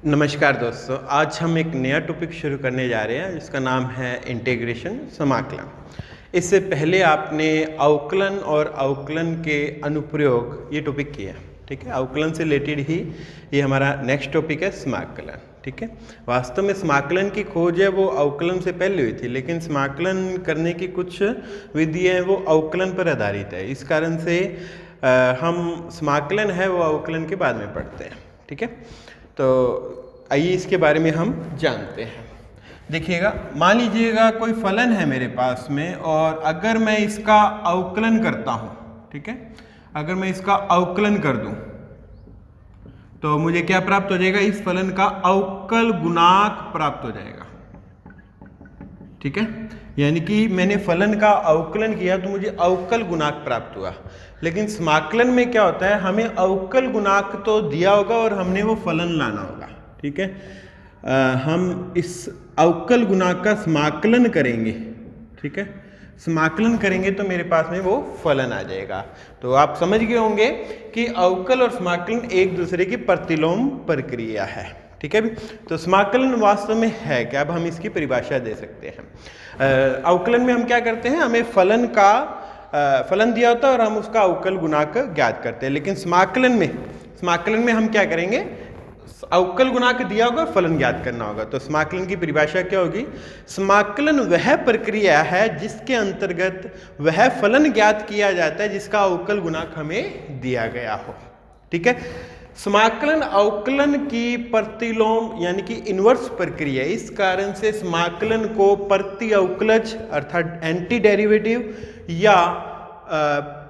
नमस्कार दोस्तों, आज हम एक नया टॉपिक शुरू करने जा रहे हैं जिसका नाम है इंटीग्रेशन समाकलन। इससे पहले आपने अवकलन और अवकलन के अनुप्रयोग ये टॉपिक किया, ठीक है। अवकलन से रिलेटेड ही ये हमारा नेक्स्ट टॉपिक है समाकलन, ठीक है। वास्तव में समाकलन की खोज है वो अवकलन से पहले हुई थी, लेकिन समाकलन करने की कुछ विधियाँ हैं वो अवकलन पर आधारित है। इस कारण से हम समाकलन है वो अवकलन के बाद में पढ़ते हैं, ठीक है। तो आइए इसके बारे में हम जानते हैं। देखिएगा, मान लीजिएगा कोई फलन है मेरे पास में और अगर मैं इसका अवकलन करता हूँ, ठीक है, अगर मैं इसका अवकलन कर दूँ तो मुझे क्या प्राप्त हो जाएगा? इस फलन का अवकल गुणांक प्राप्त हो जाएगा, ठीक है। यानी कि मैंने फलन का अवकलन किया तो मुझे अवकल गुणांक प्राप्त हुआ। लेकिन समाकलन में क्या होता है, हमें अवकल गुणांक तो दिया होगा और हमने वो फलन लाना होगा, ठीक है। हम इस अवकल गुणांक का समाकलन करेंगे, ठीक है। समाकलन करेंगे तो मेरे पास में वो फलन आ जाएगा। तो आप समझ गए होंगे कि अवकल और समाकलन एक दूसरे की प्रतिलोम प्रक्रिया है, ठीक है भी। तो समाकलन वास्तव में है क्या, अब हम इसकी परिभाषा दे सकते हैं। अवकलन में हम क्या करते हैं, हमें फलन दिया होता है और हम उसका अवकल गुणांक ज्ञात करते हैं। लेकिन समाकलन में हम क्या करेंगे, अवकल गुणांक दिया होगा, फलन ज्ञात करना होगा। तो समाकलन की परिभाषा क्या होगी? समाकलन वह प्रक्रिया है जिसके अंतर्गत वह फलन ज्ञात किया जाता है जिसका अवकल गुणांक हमें दिया गया हो, ठीक है। समाकलन अवकलन की प्रतिलोम यानी कि इन्वर्स प्रक्रिया। इस कारण से समाकलन को प्रति अवकलज अर्थात एंटी डेरिवेटिव या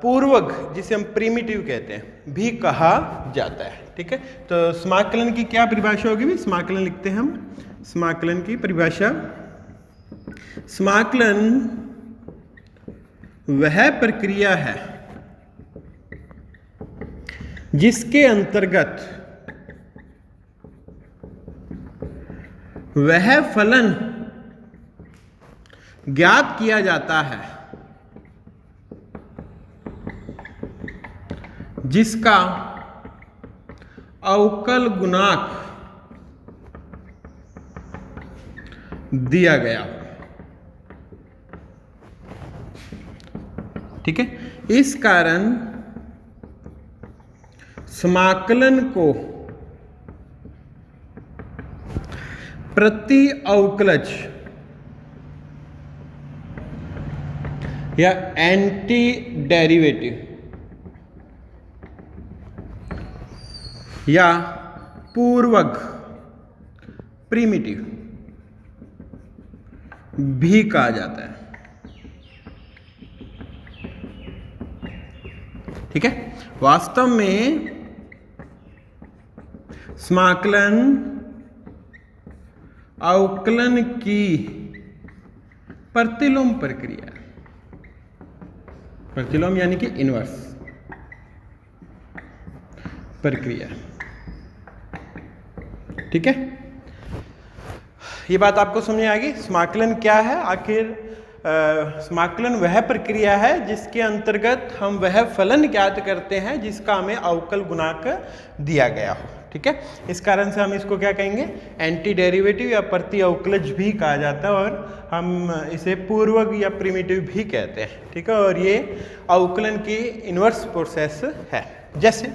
पूर्वक, जिसे हम प्रिमिटिव कहते हैं, भी कहा जाता है, ठीक है। तो समाकलन की क्या परिभाषा होगी? समाकलन लिखते हैं हम, समाकलन की परिभाषा, समाकलन वह प्रक्रिया है जिसके अंतर्गत वह फलन ज्ञात किया जाता है जिसका अवकल गुणांक दिया गया, ठीक है। इस कारण समाकलन को प्रति अवकलज या एंटी डेरिवेटिव या पूर्वक प्रिमिटिव भी कहा जाता है, ठीक है। वास्तव में समाकलन अवकलन की प्रतिलोम प्रक्रिया, प्रतिलोम यानी कि इनवर्स प्रक्रिया, ठीक है। ये बात आपको समझ आ गई। समाकलन क्या है आखिर? समाकलन वह प्रक्रिया है जिसके अंतर्गत हम वह फलन ज्ञात करते हैं जिसका हमें अवकल गुणांक दिया गया हो, ठीक है। इस कारण से हम इसको क्या कहेंगे? एंटी डेरिवेटिव या प्रति अवकलज भी कहा जाता है और हम इसे पूर्वक या प्रिमिटिव भी कहते हैं, ठीक है। और ये अवकलन की इन्वर्स प्रोसेस है। जैसे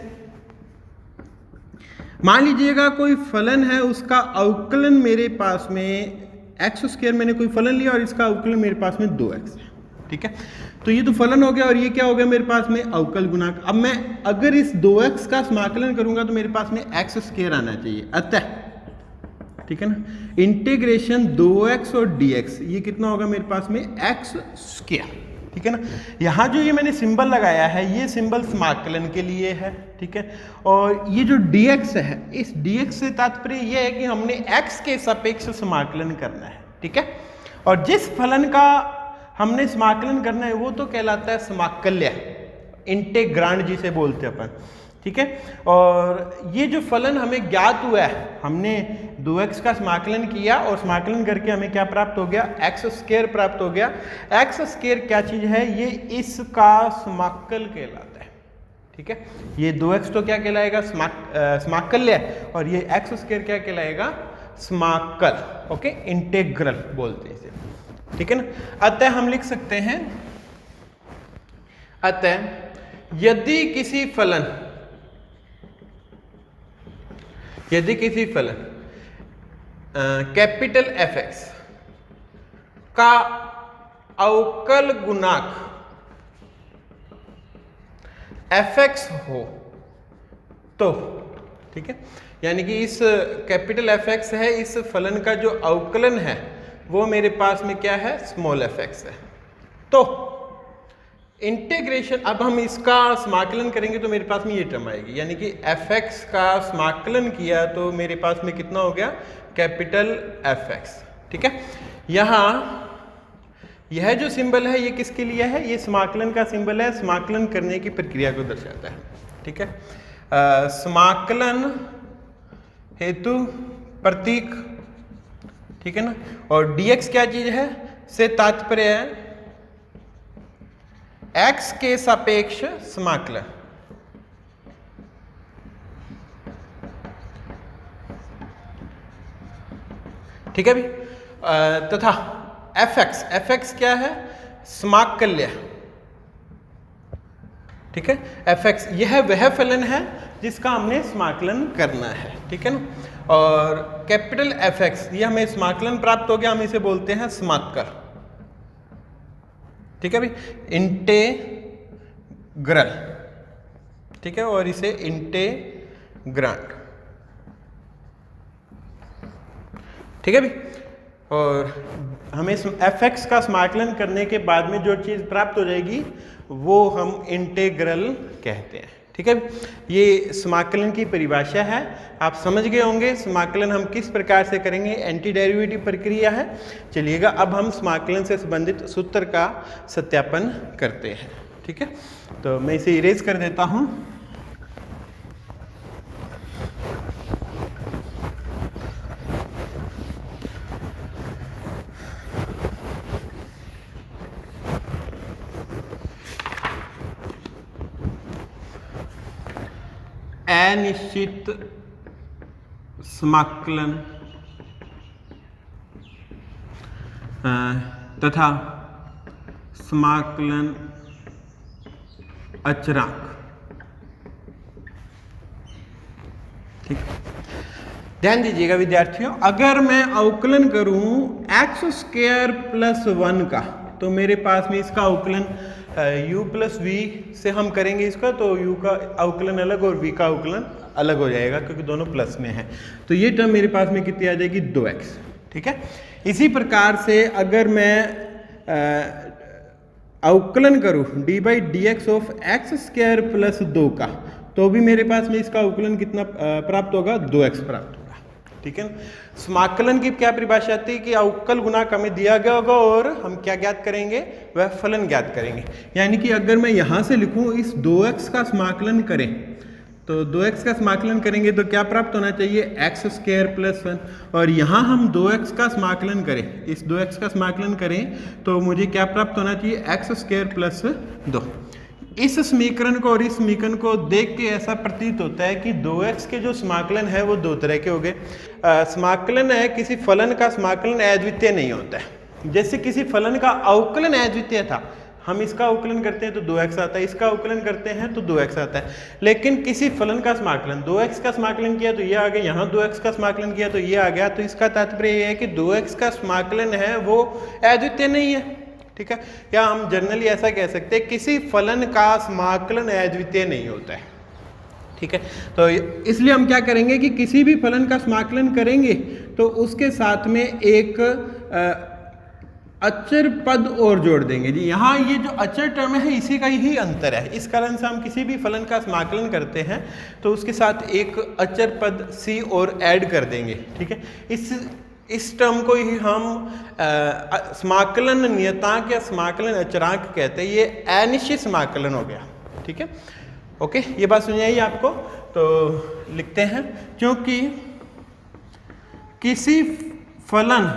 मान लीजिएगा कोई फलन है, उसका अवकलन मेरे पास में x², मैंने कोई फलन लिया और इसका अवकलन मेरे पास में 2x है, ठीक है। तो ये तो फलन हो गया और ये क्या हो गया मेरे पास में? अवकल गुणांक। अब मैं अगर इस 2x का समाकलन करूंगा तो मेरे पास में x² आना चाहिए, अतः, ठीक है ना। इंटीग्रेशन 2x और dx, ये कितना होगा मेरे पास में? x², ठीक है ना। यहाँ जो ये मैंने सिंबल लगाया है, ये सिंबल समाकलन के लिए है, ठीक है। और ये जो dx है, इस dx से तात्पर्य ये है कि हमने x के सापेक्ष समाकलन करना है, ठीक है। और जिस फलन का हमने समाकलन करना है वो तो कहलाता है समाकल्य, इंटेग्रांड जिसे बोलते हैं अपन, ठीक है। और ये जो फलन हमें ज्ञात हुआ है, हमने 2x का समाकलन किया और समाकलन करके हमें क्या प्राप्त हो गया? x² प्राप्त हो गया। x² क्या चीज है? ये इसका समाकल कहलाता है, ठीक है। ये 2x तो क्या कहलाएगा, समाकल्य, और ये x स्क्वायर क्या कहलाएगा, समाकल। ओके, इंटेग्रल बोलते हैं इसे, ठीक है ना। अतः हम लिख सकते हैं, अतः यदि किसी फलन कैपिटल f(x) का अवकल गुणांक f(x) हो तो, ठीक है, यानी कि इस कैपिटल f(x) है, इस फलन का जो अवकलन है वो मेरे पास में क्या है, स्मॉल f(x) है। तो इंटीग्रेशन, अब हम इसका समाकलन करेंगे तो मेरे पास में ये टर्म आएगी, यानी कि f(x) का समाकलन किया तो मेरे पास में कितना हो गया, कैपिटल f(x), ठीक है। यहाँ यह जो सिंबल है ये किसके लिए है, ये समाकलन का सिंबल है, समाकलन करने की प्रक्रिया को दर्शाता है, ठीक है। समाकलन हेतु प्रतीक, ठीक है ना, और dx क्या चीज है, से तात्पर्य है x के सापेक्ष समाकलन, ठीक है भी। तथा f(x) क्या है, समाकल्य, ठीक है। f(x) यह वह फलन है जिसका हमने समाकलन करना है, ठीक है ना। और कैपिटल f(x) ये हमें समाकलन प्राप्त हो गया, हम इसे बोलते हैं समाकल, ठीक है भाई, इंटेग्रल, ठीक है, और इसे इंटेग्रांड, ठीक है भाई। और हमें f(x) का समाकलन करने के बाद में जो चीज प्राप्त हो जाएगी वो हम इंटेग्रल कहते हैं, ठीक है। ये समाकलन की परिभाषा है, आप समझ गए होंगे समाकलन हम किस प्रकार से करेंगे, एंटी डेरिवेटिव प्रक्रिया है। चलिएगा अब हम समाकलन से संबंधित सूत्र का सत्यापन करते हैं, ठीक है। तो मैं इसे इरेज कर देता हूं। अनिश्चित समाकलन तथा समाकलन अचरांक, ठीक। ध्यान दीजिएगा विद्यार्थियों, अगर मैं अवकलन करूं x² + 1 का, तो मेरे पास में इसका अवकलन u + v से हम करेंगे इसका, तो u का अवकलन अलग और v का अवकलन अलग हो जाएगा क्योंकि दोनों प्लस में है। तो ये टर्म मेरे पास में कितनी आ जाएगी, 2x, ठीक है। इसी प्रकार से अगर मैं अवकलन करूं d/dx ऑफ x² + 2 का, तो भी मेरे पास में इसका अवकलन कितना प्राप्त होगा, 2x प्राप्त होगा, ठीक है। समाकलन की क्या परिभाषा आती है कि अवकल गुणांक हमें दिया गया होगा और हम क्या ज्ञात करेंगे, वह फलन ज्ञात करेंगे। यानी कि अगर मैं यहां से लिखूं इस 2x का समाकलन करें, तो 2x का समाकलन करेंगे तो क्या प्राप्त होना चाहिए, x² + 1, और यहाँ हम 2x का समाकलन करें, इस 2x का समाकलन करें तो मुझे क्या प्राप्त होना चाहिए, x² + 2। इस समीकरण को और इस समीकरण को देख के ऐसा प्रतीत होता है कि 2x के जो समाकलन है वो दो तरह के हो गए। समाकलन है, किसी फलन का समाकलन अद्वितीय नहीं होता है। जैसे किसी फलन का अवकलन अद्वितीय था, हम इसका अवकलन करते हैं तो 2x आता है, इसका अवकलन करते हैं तो 2x आता है। लेकिन किसी फलन का समाकलन, 2x का समाकलन किया तो ये आ गया, यहाँ 2x का समाकलन किया तो ये आ गया, तो इसका तात्पर्य ये है कि 2x का समाकलन है वो अद्वितीय नहीं है, ठीक है। या हम जनरली ऐसा कह सकते हैं किसी फलन का समाकलन अद्वितीय नहीं होता है, ठीक है। तो इसलिए हम क्या करेंगे कि किसी भी फलन का समाकलन करेंगे तो उसके साथ में एक अचर पद और जोड़ देंगे जी। यहाँ ये जो अचर टर्म है इसी का ही अंतर है, इस कारण से हम किसी भी फलन का समाकलन करते हैं तो उसके साथ एक अचर पद c और ऐड कर देंगे, ठीक है। इस टर्म को ही हम समाकलन नियतांक या समाकलन अचरांक कहते हैं। ये अनिश्चित समाकलन हो गया, ठीक है। ओके, ये बात सुन आइए आपको, तो लिखते हैं, क्योंकि किसी फलन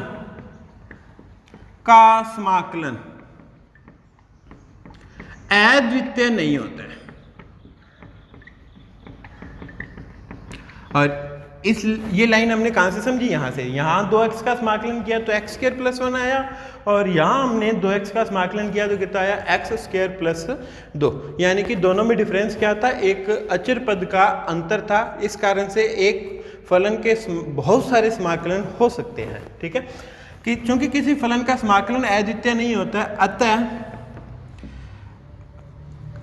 का समाकलन अद्वितीय नहीं होता है, और ये लाइन हमने कहाँ से समझी, यहाँ से। यहाँ 2x का समाकलन किया तो x स्क्वायर प्लस 1 आया, और यहाँ हमने 2x का समाकलन किया तो कितना आया, x स्क्वायर प्लस 2। यानी कि दोनों में डिफरेंस क्या था, एक अचर पद का अंतर था। इस कारण से एक फलन के बहुत सारे समाकलन हो सकते हैं। ठीक है, कि चूंकि किसी फलन का समाकलन अद्वितीय नहीं होता, अतः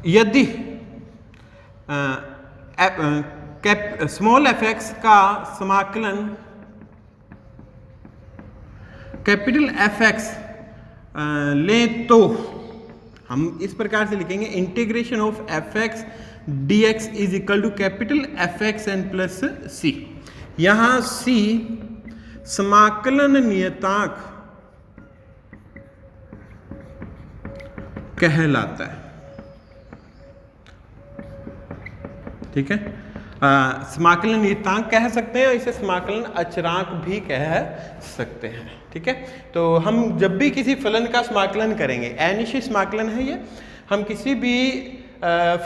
यदि स्मॉल एफ एक्स का समाकलन कैपिटल एफ एक्स लें तो हम इस प्रकार से लिखेंगे, integration of f x d x is equal to capital F x n plus c. यहां सी समाकलन नियतांक कहलाता है। ठीक है, समाकलन नियतांक कह सकते हैं, इसे समाकलन अचरांक भी कह सकते हैं। ठीक है, तो हम जब भी किसी फलन का समाकलन करेंगे, अनिश्चित समाकलन है ये, हम किसी भी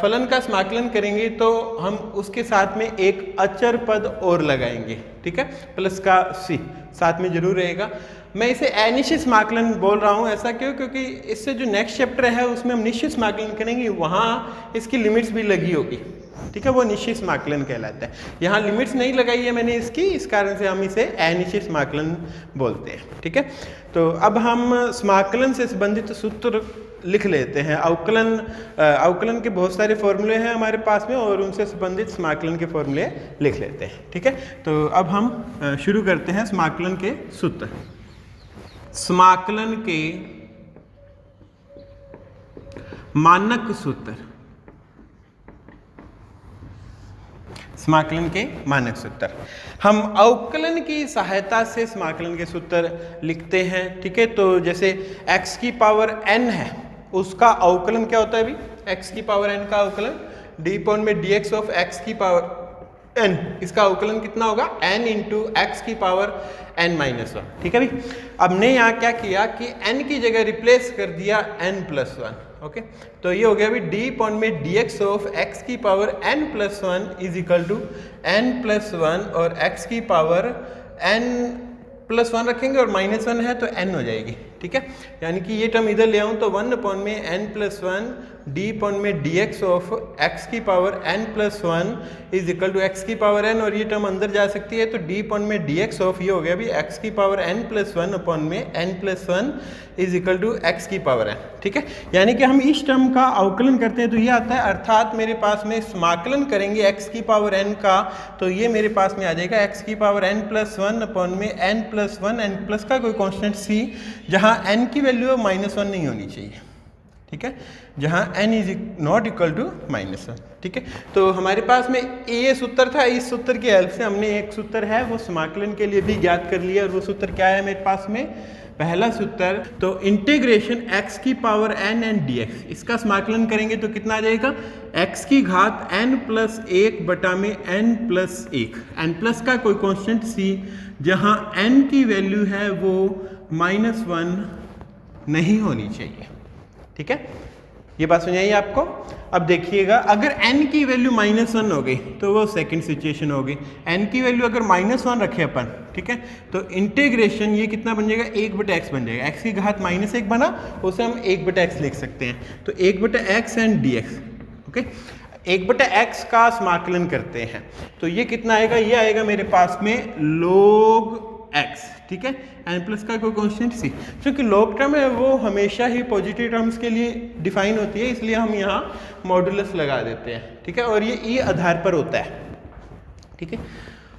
फलन का समाकलन करेंगे तो हम उसके साथ में एक अचर पद और लगाएंगे। ठीक है, प्लस का सी साथ में जरूर रहेगा। मैं इसे अनिश्चित समाकलन बोल रहा हूँ, ऐसा क्यों, क्योंकि इससे जो नेक्स्ट चैप्टर है उसमें हम निश्चित समाकलन करेंगे, वहाँ इसकी लिमिट्स भी लगी होगी। ठीक है, वो निश्चित समाकलन कहलाता है। यहाँ लिमिट्स नहीं लगाई है मैंने इसकी, इस कारण से हम इसे अनिश्चित समाकलन बोलते हैं। ठीक है, तो अब हम समाकलन से संबंधित सूत्र लिख लेते हैं। अवकलन के बहुत सारे फॉर्मूले हैं हमारे पास में, और उनसे संबंधित समाकलन के फॉर्मूले लिख लेते हैं। ठीक है, तो अब हम शुरू करते हैं समाकलन के सूत्र। समाकलन के मानक सूत्र, समाकलन के मानक सूत्र। हम अवकलन की सहायता से समाकलन के सूत्र लिखते हैं। ठीक है, तो जैसे x की पावर n है, उसका अवकलन क्या होता है अभी, x की पावर n का अवकलन d पॉइंट में dx ऑफ x की पावर n, इसका अवकलन कितना होगा, n इंटू एक्स की पावर n माइनस 1। ठीक है भाई, अब ने यहाँ क्या किया कि n की जगह रिप्लेस कर दिया n प्लस 1। ओके, तो ये हो गया अभी d पॉइंट में dx ऑफ x की power n plus 1 is equal to n plus 1, और x की पावर n प्लस 1 रखेंगे और माइनस 1 है तो n हो जाएगी। ठीक है, यानी कि ये टर्म इधर ले आऊँ तो 1 पॉइंट में n प्लस 1 d पॉइंट में dx ऑफ x की power n plus 1 is equal to x की पावर n, और ये टर्म अंदर जा सकती है तो d पॉइंट में dx ऑफ, ये हो गया अभी x की पावर n प्लस 1 अपॉन में n plus 1 is equal to x की पावर n। ठीक है, यानी कि हम इस टर्म का अवकलन करते हैं तो ये आता है, अर्थात मेरे पास में समाकलन करेंगे x की पावर n का, तो ये मेरे पास में आ जाएगा x की पावर n प्लस 1 अपॉन में n प्लस 1, n प्लस का कोई कॉन्स्टेंट c, जहाँ n की वैल्यू माइनस 1 नहीं होनी चाहिए। ठीक है, जहाँ n is not equal to minus 1। ठीक है, तो हमारे पास में ये सूत्र था, इस सूत्र की हेल्प से हमने एक सूत्र है वो समाकलन के लिए भी ज्ञात कर लिया, और वो सूत्र क्या है मेरे पास में, पहला सूत्र, तो इंटीग्रेशन x की पावर n एंड dx, इसका समाकलन करेंगे तो कितना आ जाएगा, x की घात n प्लस 1 बटा में n प्लस 1, n प्लस का कोई कांस्टेंट c, जहां n की वैल्यू है वो माइनस 1 नहीं होनी चाहिए। ठीक है, ये बात सुनिए आपको। अब देखिएगा, अगर n की वैल्यू माइनस 1 हो गई तो वो सेकंड सिचुएशन होगी। n की वैल्यू अगर माइनस 1 रखे अपन, ठीक है, तो इंटीग्रेशन ये कितना बन जाएगा, 1/x बन जाएगा। x की घात माइनस 1 बना, उसे हम 1/x लिख सकते हैं, तो 1/x and dx। Okay, 1/x का समाकलन करते हैं तो ये कितना आएगा, ये आएगा मेरे पास में log x। ठीक है, n प्लस का कोई कांस्टेंट c, क्योंकि लॉग टर्म है वो हमेशा ही पॉजिटिव टर्म्स के लिए डिफाइन होती है, इसलिए हम यहाँ मॉडुलस लगा देते हैं। ठीक है, और ये e आधार पर होता है। ठीक है,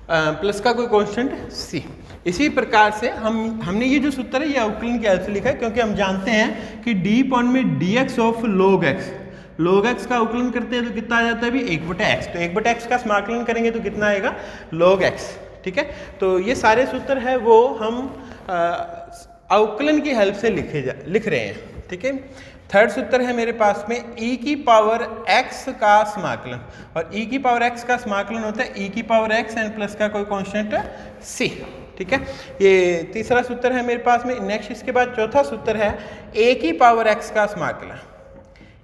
प्लस का कोई कांस्टेंट c। इसी प्रकार से हमने ये जो सूत्र है ये अवकलन की हेल्प से लिखा है, क्योंकि हम जानते हैं कि d पॉइंट में dx of log x, log x का अवकलन करते हैं तो कितना आ जाता है अभी 1/x, तो 1/x का समाकलन करेंगे तो कितना आएगा, log x। ठीक है, तो ये सारे सूत्र है वो हम अवकलन की हेल्प से लिख रहे हैं। ठीक है, थर्ड सूत्र है मेरे पास में e की पावर x का समाकलन, और e की पावर x का समाकलन होता है e की पावर x एंड प्लस का कोई कांस्टेंट c। ठीक है, ये तीसरा सूत्र है मेरे पास में। नेक्स्ट इसके बाद चौथा सूत्र है a की पावर x का समाकलन।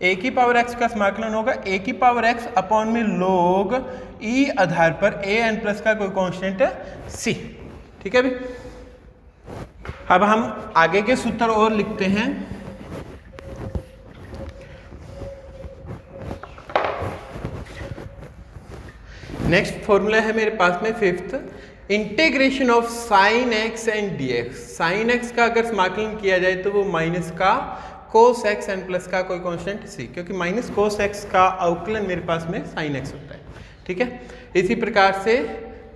ए की पावर एक्स का समाकलन होगा ए की पावर एक्स अपॉन में log ई आधार पर ए एन प्लस का कोई कांस्टेंट सी। ठीक है भाई, अब हम आगे के सूत्र और लिखते हैं। नेक्स्ट फॉर्मूला है मेरे पास में fifth, integration of sine x and d x. Sine x का अगर समाकलन किया जाए तो वो माइनस का कोस एक्स एंड प्लस का कोई कांस्टेंट सी, क्योंकि माइनस कोस एक्स का अवकलन मेरे पास में साइन एक्स होता है। ठीक है, इसी प्रकार से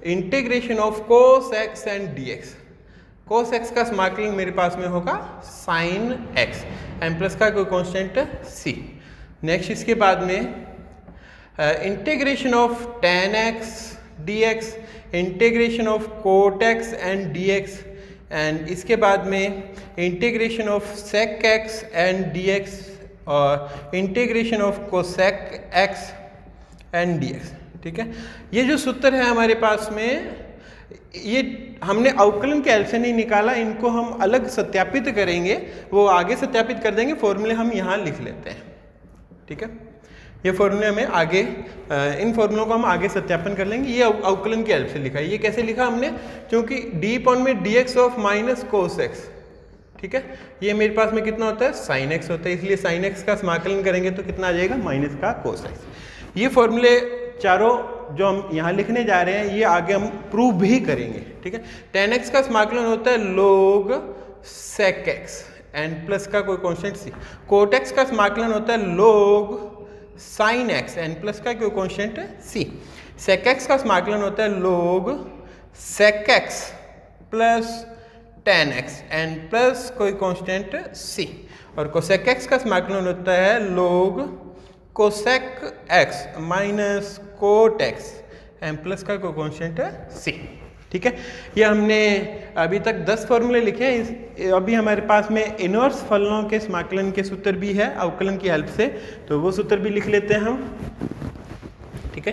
integration of cos x and d x, cos x का समाकलन मेरे पास में होगा साइन एक्स एंड प्लस का कोई कांस्टेंट सी। नेक्स्ट इसके बाद में integration of tan x dx, integration of cot x and dx, and इसके बाद में integration of sec x and dx और integration of cosec x and dx। ठीक है, ये जो सूत्र है हमारे पास में, ये हमने अवकलन के हेल्प से नहीं निकाला, इनको हम अलग सत्यापित करेंगे, वो आगे सत्यापित कर देंगे, फॉर्मूले हम यहाँ लिख लेते हैं। ठीक है, ये फॉर्मूले हमें आगे, इन फॉर्मूलों को हम आगे सत्यापन कर लेंगे। ये अवकलन के हेल्प से लिखा है। ये कैसे लिखा हमने, क्योंकि डी अपॉन में D x of minus cos x, ठीक है, ये मेरे पास में कितना होता है, साइन एक्स होता है, इसलिए साइन एक्स का समाकलन करेंगे तो कितना आ जाएगा, माइनस का कोस एक्स। ये फॉर्मूले चारों जो हम यहाँ लिखने जा रहे हैं ये आगे हम प्रूव भी करेंगे। ठीक है, tan x का समाकलन होता है log sec x and plus का कोई कांस्टेंट सी। cot x का समाकलन होता है log sin x and plus का कोई कांस्टेंट सी। sec x का समाकलन होता है log sec x plus tan x and plus कोई कांस्टेंट सी। और cosec x का समाकलन होता है log cosec x minus cot x and plus का कोई कांस्टेंट सी। ठीक है, ये हमने अभी तक 10 फॉर्मूले लिखे हैं। अभी हमारे पास में इनवर्स फलनों के समाकलन के सूत्र भी है अवकलन की हेल्प से, तो वो सूत्र भी लिख लेते हैं हम। ठीक है,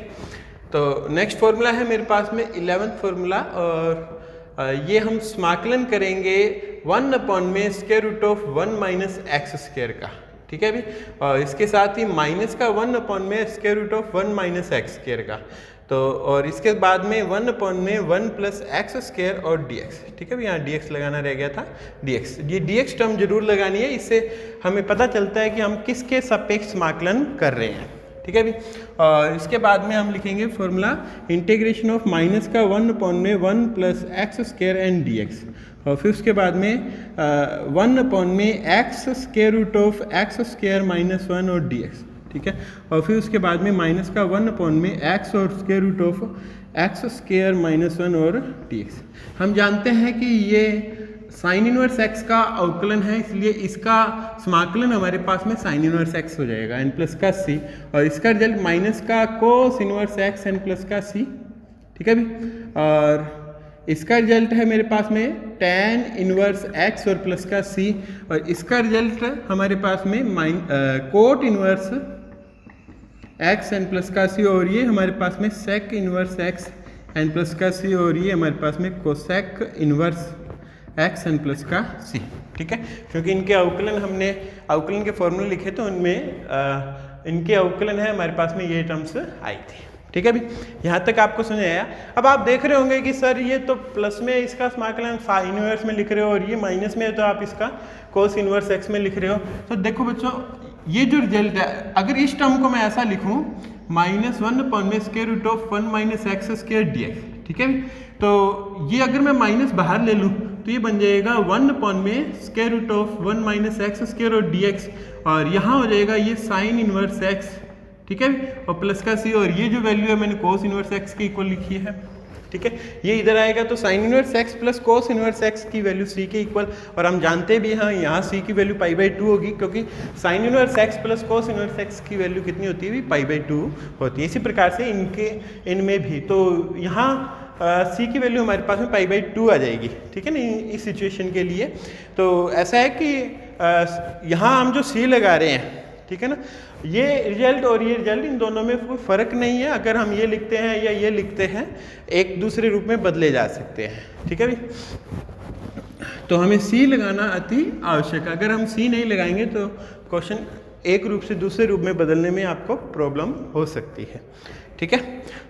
तो नेक्स्ट फॉर्मूला है मेरे पास में 11th फॉर्मूला, और ये हम समाकलन करेंगे 1 अपॉन में square root of 1 minus x square का। ठीक है अभी, और इसके साथ ही माइनस का 1 अपॉन में square root of 1 minus x square का, तो और इसके बाद में 1 अपॉन में 1 प्लस एक्स स्क्वायर और dx। ठीक है, यहाँ dx लगाना रह गया था, dx, ये dx टर्म जरूर लगानी है, इससे हमें पता चलता है कि हम किसके सापेक्ष समाकलन कर रहे हैं। ठीक है अभी, और इसके बाद में हम लिखेंगे फॉर्मूला इंटीग्रेशन ऑफ माइनस का 1 अपॉन में 1 plus x square and dx, और फिर उसके बाद में 1 अपॉन में x square root of x square minus 1 और dx। ठीक है, और फिर उसके बाद में माइनस का 1 अपॉन में एक्स और square root of x square minus 1 और dx। हम जानते हैं कि ये साइन इनवर्स एक्स का अवकलन है, इसलिए इसका समाकलन हमारे पास में साइन इनवर्स एक्स हो जाएगा एन प्लस का सी, और इसका रिजल्ट माइनस का कोस इनवर्स एक्स एन प्लस का सी। ठीक है अभी, और इसका रिजल्ट है मेरे पास में tan इनवर्स एक्स और प्लस का सी, और इसका रिजल्ट हमारे पास में coat inverse x n plus का सी, और ये हमारे पास में सेक इनवर्स एक्स एन प्लस का सी, और ये हमारे पास में cosec inverse x n plus का सी। ठीक है, क्योंकि इनके अवकलन हमने अवकलन के फॉर्मूले लिखे तो उनमें इनके अवकलन है हमारे पास में ये टर्म्स आई थी। ठीक है अभी, यहाँ तक आपको समझ आया। अब आप देख रहे होंगे कि सर ये तो प्लस में इसका समाकलन साइन इनवर्स में लिख रहे हो और ये माइनस में है तो आप इसका कोस इनवर्स एक्स में लिख रहे हो। तो देखो बच्चों, ये जो रिजल्ट है, अगर इस टर्म को मैं ऐसा लिखूं माइनस 1 अपॉन में square root of 1 minus x square dx। ठीक है, तो ये अगर मैं माइनस बाहर ले लूँ तो ये बन जाएगा 1 अपॉन में square root of 1 minus x square और dx, और यहाँ हो जाएगा ये साइन इनवर्स एक्स। ठीक है, और प्लस का सी, और ये जो वैल्यू है मैंने कोस इनवर्स एक्स के इक्वल लिखी है। ठीक है, ये इधर आएगा तो sign inverse x plus cos inverse x की वैल्यू सी के इक्वल, और हम जानते भी हैं यहाँ सी की वैल्यू π/2 होगी, क्योंकि sine inverse x plus cos inverse x की वैल्यू कितनी होती है, π/2 होती है। इसी प्रकार से इनमें भी, तो यहाँ सी की वैल्यू हमारे पास में π/2 आ जाएगी। ठीक है ना, इस सिचुएशन के लिए। तो ऐसा है कि यहाँ हम जो सी लगा रहे हैं, ठीक है ना, ये रिजल्ट और ये रिजल्ट इन दोनों में कोई फ़र्क नहीं है। अगर हम ये लिखते हैं या ये लिखते हैं, एक दूसरे रूप में बदले जा सकते हैं। ठीक है भाई, तो हमें सी लगाना अति आवश्यक है। अगर हम सी नहीं लगाएंगे तो क्वेश्चन एक रूप से दूसरे रूप में बदलने में आपको प्रॉब्लम हो सकती है। ठीक है,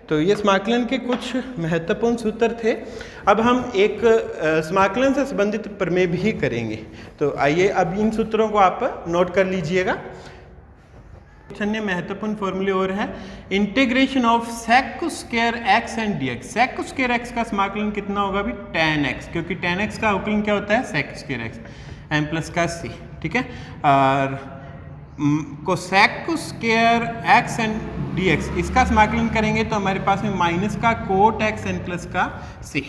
तो ये समाकलन के कुछ महत्वपूर्ण सूत्र थे। अब हम एक समाकलन से संबंधित प्रमेय भी करेंगे। तो आइए अब इन सूत्रों को आप नोट कर लीजिएगा। अन्य महत्वपूर्ण फॉर्मूले और है integration of sec square x and d x. Sec square x का समाकलन कितना होगा अभी tan x, क्योंकि tan x का अवकलन क्या होता है सेक स्क्वायर एक्स एम प्लस का सी। ठीक है, और cosec square x and d x इसका समाकलन करेंगे तो हमारे पास में माइनस का कोट एक्स एन प्लस का C.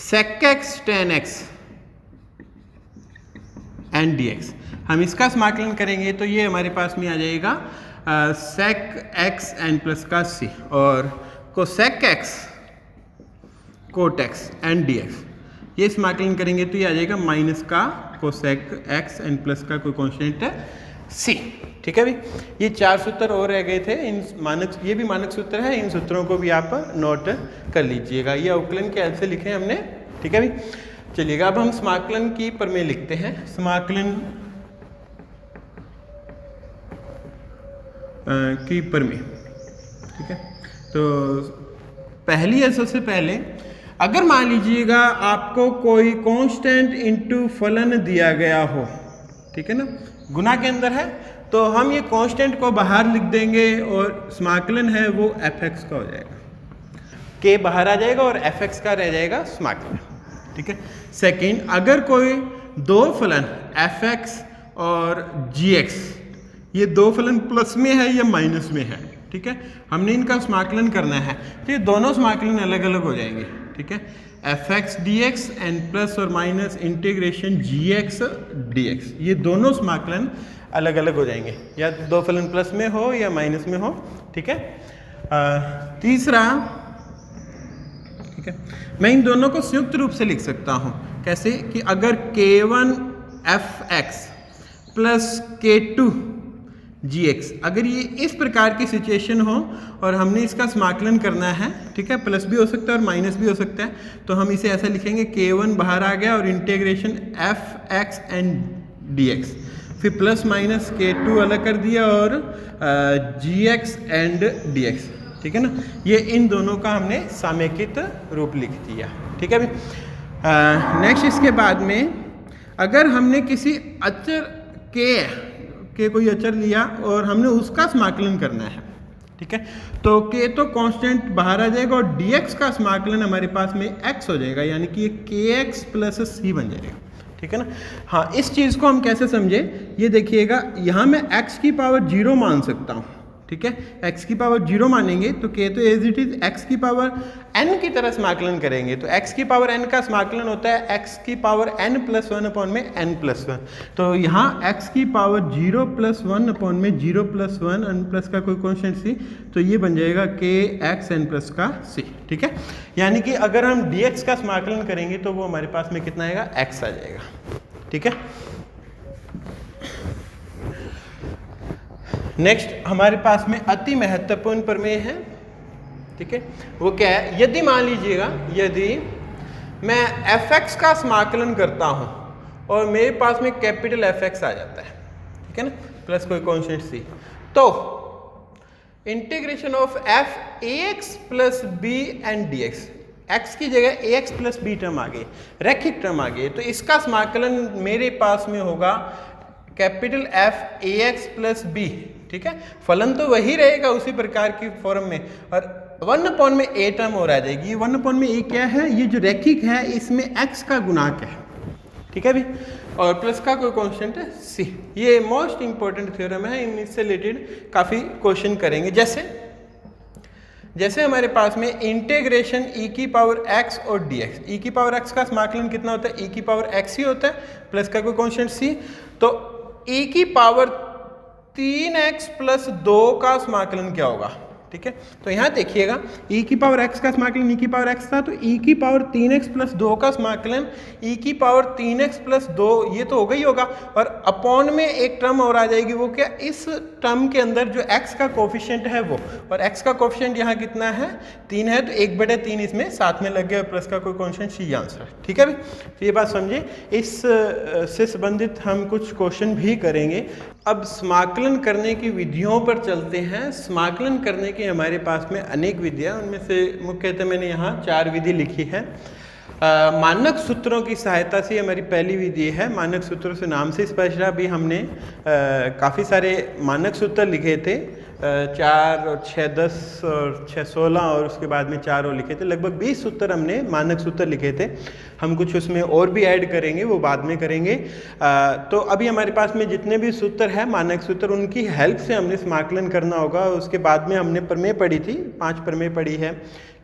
Sec x tan x and d x हम इसका समाकलन करेंगे तो ये हमारे पास में आ जाएगा सेक एक्स एन प्लस का सी, और cosec x cot x and d x ये समाकलन करेंगे तो ये आ जाएगा माइनस का कोसेक एक्स एन प्लस का कोई कॉन्स्टेंट सी। ठीक है भाई, ये 4 सूत्र और रह गए थे। इन मानक, ये भी मानक सूत्र है, इन सूत्रों को भी आप नोट कर लीजिएगा। ये अवकलन के ऐसे लिखे हैं हमने। ठीक है भाई, चलिएगा अब हम समाकलन की प्रमेय लिखते हैं। समाकलन की प्रमेय। ठीक है, तो पहली है, सबसे पहले अगर मान लीजिएगा आपको कोई कांस्टेंट इनटू फलन दिया गया हो, ठीक है ना, गुना के अंदर है, तो हम ये कांस्टेंट को बाहर लिख देंगे और समाकलन है वो fx का हो जाएगा। k बाहर आ जाएगा और fx का रह जाएगा समाकलन। ठीक है, सेकंड, अगर कोई दो फलन fx और gx, ये दो फलन प्लस में है या माइनस में है, ठीक है, हमने इनका समाकलन करना है, तो ये दोनों समाकलन अलग अलग हो जाएंगे। ठीक है, fx dx एंड प्लस और माइनस इंटीग्रेशन gx dx, ये दोनों समाकलन अलग अलग हो जाएंगे, या दो फलन प्लस में हो या माइनस में हो। ठीक है, तीसरा, ठीक है, मैं इन दोनों को संयुक्त रूप से लिख सकता हूँ। कैसे कि अगर k1 fx plus k2 gx, अगर ये इस प्रकार की सिचुएशन हो और हमने इसका समाकलन करना है, ठीक है, प्लस भी हो सकता है और माइनस भी हो सकता है, तो हम इसे ऐसा लिखेंगे k1 बाहर आ गया और इंटीग्रेशन fx एंड dx, फिर प्लस माइनस k2 अलग कर दिया और gx एंड dx। ठीक है ना, ये इन दोनों का हमने सामयिक रूप लिख दिया। ठीक है भाई, नेक्स्ट इसके बाद में अगर हमने किसी अचर के कोई अचर लिया और हमने उसका समाकलन करना है, ठीक है, तो k तो कांस्टेंट बाहर आ जाएगा और dx का समाकलन हमारे पास में x हो जाएगा, यानी कि ये kx प्लस c बन जाएगा। ठीक है ना, हाँ, इस चीज़ को हम कैसे समझे, ये देखिएगा, यहाँ मैं x की पावर 0 मान सकता हूँ। ठीक है, x की पावर 0 मानेंगे तो k तो एज इट इज x की पावर n की तरह समाकलन करेंगे, तो x की पावर n का समाकलन होता है x की पावर n प्लस 1 अपॉन में n प्लस 1, तो यहाँ x की पावर 0 प्लस 1 अपॉन में 0 प्लस 1 n प्लस का कोई कॉन्स्टेंट c, तो ये बन जाएगा k x n प्लस का c। ठीक है, यानी कि अगर हम dx का समाकलन करेंगे तो वो हमारे पास में कितना आएगा, x आ जाएगा। ठीक है, नेक्स्ट हमारे पास में अति महत्वपूर्ण प्रमेय है। ठीक है, वो क्या है, यदि मान लीजिएगा, यदि मैं fx का समाकलन करता हूं और मेरे पास में कैपिटल fx आ जाता है, ठीक है ना, प्लस कोई कॉन्स्टेंट c, तो integration of f ax plus b and dx, x की जगह ax प्लस b टर्म आ गई, रैखिक टर्म आ गई, तो इसका समाकलन मेरे पास में होगा capital F ax plus b। ठीक है, फलन तो वही रहेगा उसी प्रकार की फॉर्म में, और 1 अपॉन में a टर्म और आ जाएगी। ये 1 अपॉन में a क्या है, ये जो रैखिक है इसमें x का गुणांक है। ठीक है भी, और प्लस का कोई कांस्टेंट है c। ये मोस्ट इंपॉर्टेंट थ्योरम है, इनसे रिलेटेड काफ़ी क्वेश्चन करेंगे। जैसे हमारे पास में इंटीग्रेशन e की पावर x और dx, e की पावर x का समाकलन कितना होता है, e की पावर x ही होता है, प्लस का कोई कांस्टेंट c, तो e की पावर 3x प्लस 2 का समाकलन क्या होगा। ठीक है, तो यहाँ देखिएगा, e की पावर x का समाकलन e की पावर x था, तो e की पावर 3x प्लस 2 का समाकलन e की पावर 3x प्लस 2, ये तो होगा ही होगा, और अपॉन में एक टर्म और आ जाएगी, वो क्या, इस टर्म के अंदर जो x का कोफिशिएंट है वो, और x का कोफिशिएंट यहाँ कितना है, 3 है, तो 1/3 इसमें साथ में लग गया, और प्लस का कोई कांस्टेंट c आंसर। ठीक है भाई, तो ये बात समझिए। इस से संबंधित हम कुछ क्वेश्चन भी करेंगे। अब समाकलन करने की विधियों पर चलते हैं। समाकलन करने की हमारे पास में अनेक विधियाँ, उनमें से मुख्यतः मैंने यहाँ 4 विधि लिखी है। मानक सूत्रों की सहायता से हमारी पहली विधि है। मानक सूत्रों से नाम से स्पष्ट है। अभी हमने काफ़ी सारे मानक सूत्र लिखे थे, 4 और 6 10 और 6 16 और उसके बाद में 4 और लिखे थे। लगभग 20 सूत्र हमने मानक सूत्र लिखे थे। हम कुछ उसमें और भी ऐड करेंगे, वो बाद में करेंगे। तो अभी हमारे पास में जितने भी सूत्र हैं मानक सूत्र, उनकी हेल्प से हमने समाकलन करना होगा। उसके बाद में हमने प्रमेय पढ़ी थी, 5 प्रमेय पढ़ी है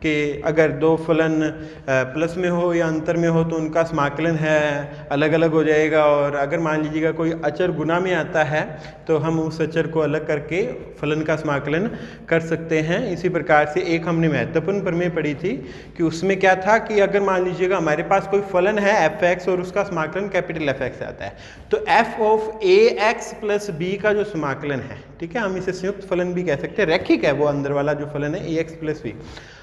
कि अगर 2 फलन प्लस में हो या अंतर में हो तो उनका समाकलन है अलग अलग हो जाएगा। और अगर मान लीजिएगा कोई अचर गुना में आता है तो हम उस अचर को अलग करके फलन का समाकलन कर सकते हैं। इसी प्रकार से एक हमने महत्वपूर्ण प्रमेय पढ़ी थी कि उसमें क्या था कि अगर मान लीजिएगा हमारे पास कोई फलन है f(x) और उसका समाकलन कैपिटल F(x) आता है, तो f of ax plus b का जो समाकलन है, ठीक है, हम इसे संयुक्त फलन भी कह सकते हैं, रैखिक है वो अंदर वाला जो फलन है ax प्लस b।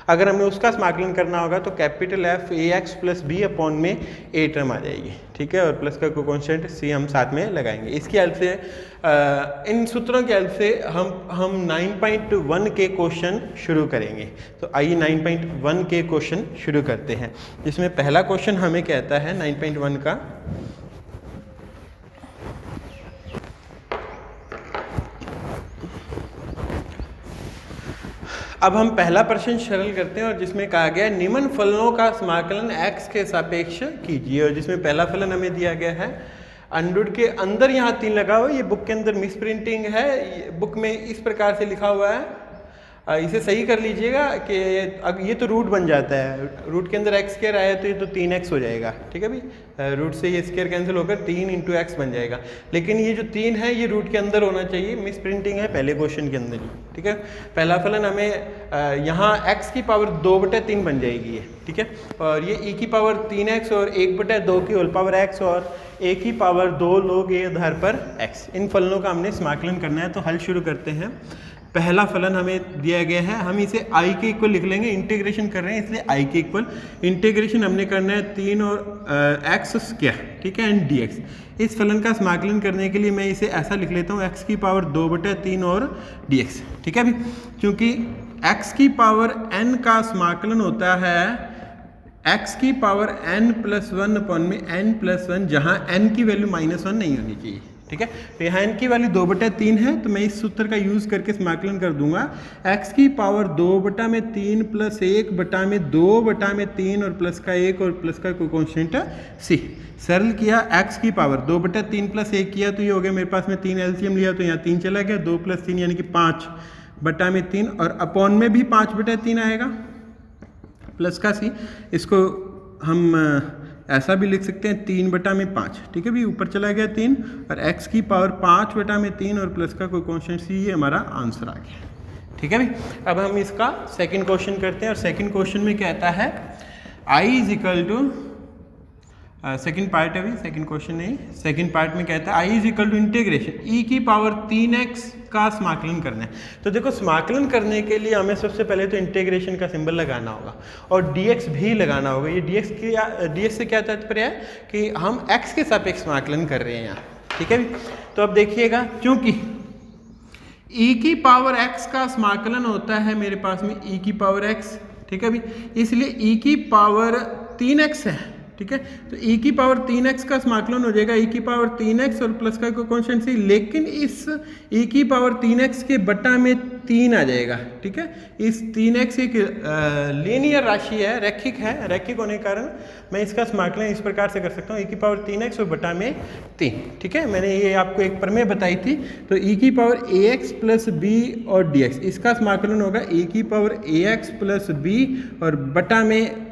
अगर हमें उसका समाकलन करना होगा तो capital F ax plus b upon में a टर्म आ जाएगी, ठीक है, और प्लस का कोई कॉन्स्टेंट c हम साथ में लगाएंगे। इसकी हेल्प से इन सूत्रों की हेल्प से हम 9.1 के क्वेश्चन शुरू करेंगे। तो आइए 9.1 के क्वेश्चन शुरू करते हैं, जिसमें पहला क्वेश्चन हमें कहता है 9.1 का, अब हम पहला प्रश्न सरल करते हैं और जिसमें कहा गया है निम्न फलनों का समाकलन x के सापेक्ष कीजिए। और जिसमें पहला फलन हमें दिया गया है अंडरवुड के अंदर, यहाँ 3 लगा हुआ है, ये बुक के अंदर मिस प्रिंटिंग है, बुक में इस प्रकार से लिखा हुआ है, इसे सही कर लीजिएगा कि अब ये तो रूट बन जाता है, रूट के अंदर एक्स स्क्वायर आया तो ये तो 3x हो जाएगा, ठीक है भाई, रूट से ये स्क्वायर कैंसिल होकर 3 इंटू एक्स बन जाएगा। लेकिन ये जो 3 है ये रूट के अंदर होना चाहिए, मिस प्रिंटिंग है पहले क्वेश्चन के अंदर ही, ठीक है। पहला फलन हमें यहाँ x की पावर 2/3 बन जाएगी ये, ठीक है, और ये e की पावर 3x और 1/2 की होल पावर x और a की पावर 2 log a आधार पर x, इन फलनों का हमने समाकलन करना है। तो हल शुरू करते हैं। पहला फलन हमें दिया गया है, हम इसे i के इक्वल लिख लेंगे, इंटीग्रेशन कर रहे हैं इसलिए i के इक्वल इंटीग्रेशन हमने करना है 3 और x स्क्वायर, ठीक है, एंड dx। इस फलन का समाकलन करने के लिए मैं इसे ऐसा लिख लेता हूँ x की पावर 2/3 और dx, ठीक है भाई, क्योंकि x की पावर n का समाकलन होता है x की पावर n प्लस 1 अपॉन में n प्लस 1, जहाँ n की वैल्यू -1 नहीं होनी चाहिए, ठीक है। तो यहाँ n की वैल्यू 2/3 है, तो मैं इस सूत्र का यूज करके समाकलन कर दूंगा। x की पावर 2/3 प्लस 1/2/3 और प्लस का 1 और प्लस का कोई कॉन्स्टेंट c। सरल किया, x की पावर 2/3 प्लस 1 किया तो ये हो गया मेरे पास में 3, एलसीएम लिया तो यहाँ 3 चला गया, 2 + 3 यानी कि 5/3 और अपॉन में भी 5/3 आएगा प्लस का c। इसको हम ऐसा भी लिख सकते हैं 3/5, ठीक है भी, ऊपर चला गया 3 और x की पावर 5/3 और प्लस का कोई कॉन्स्टेंट c, ये हमारा आंसर आ गया, ठीक है भाई। अब हम इसका सेकंड क्वेश्चन करते हैं और सेकंड क्वेश्चन में कहता है i is equal to, second part है, सेकंड क्वेश्चन नहीं, सेकंड पार्ट में कहता है i is equal to integration e की पावर 3x का समाकलन करना है। तो देखो समाकलन करने के लिए हमें सबसे पहले तो इंटीग्रेशन का सिंबल लगाना होगा और dx भी लगाना होगा। ये dx से क्या तात्पर्य है कि हम x के सापेक्ष समाकलन कर रहे हैं यहाँ, ठीक है। तो अब देखिएगा, क्योंकि e की पावर x का समाकलन होता है मेरे पास में e की पावर x, ठीक है भी, इसलिए e की पावर 3x है, ठीक है, तो e की पावर 3x का समाकलन हो जाएगा e की पावर 3x और प्लस का कोई कांस्टेंट c, लेकिन इस e की पावर 3x के बटा में 3 आ जाएगा, ठीक है। इस 3x एक लीनियर राशि है, रैखिक है, रैखिक होने के कारण मैं इसका समाकलन इस प्रकार से कर सकता हूँ e की पावर 3x और बटा में 3, ठीक है। मैंने ये आपको एक प्रमेय बताई थी, तो e की पावर ax प्लस b और dx, इसका समाकलन होगा e की पावर ax प्लस b और बटा में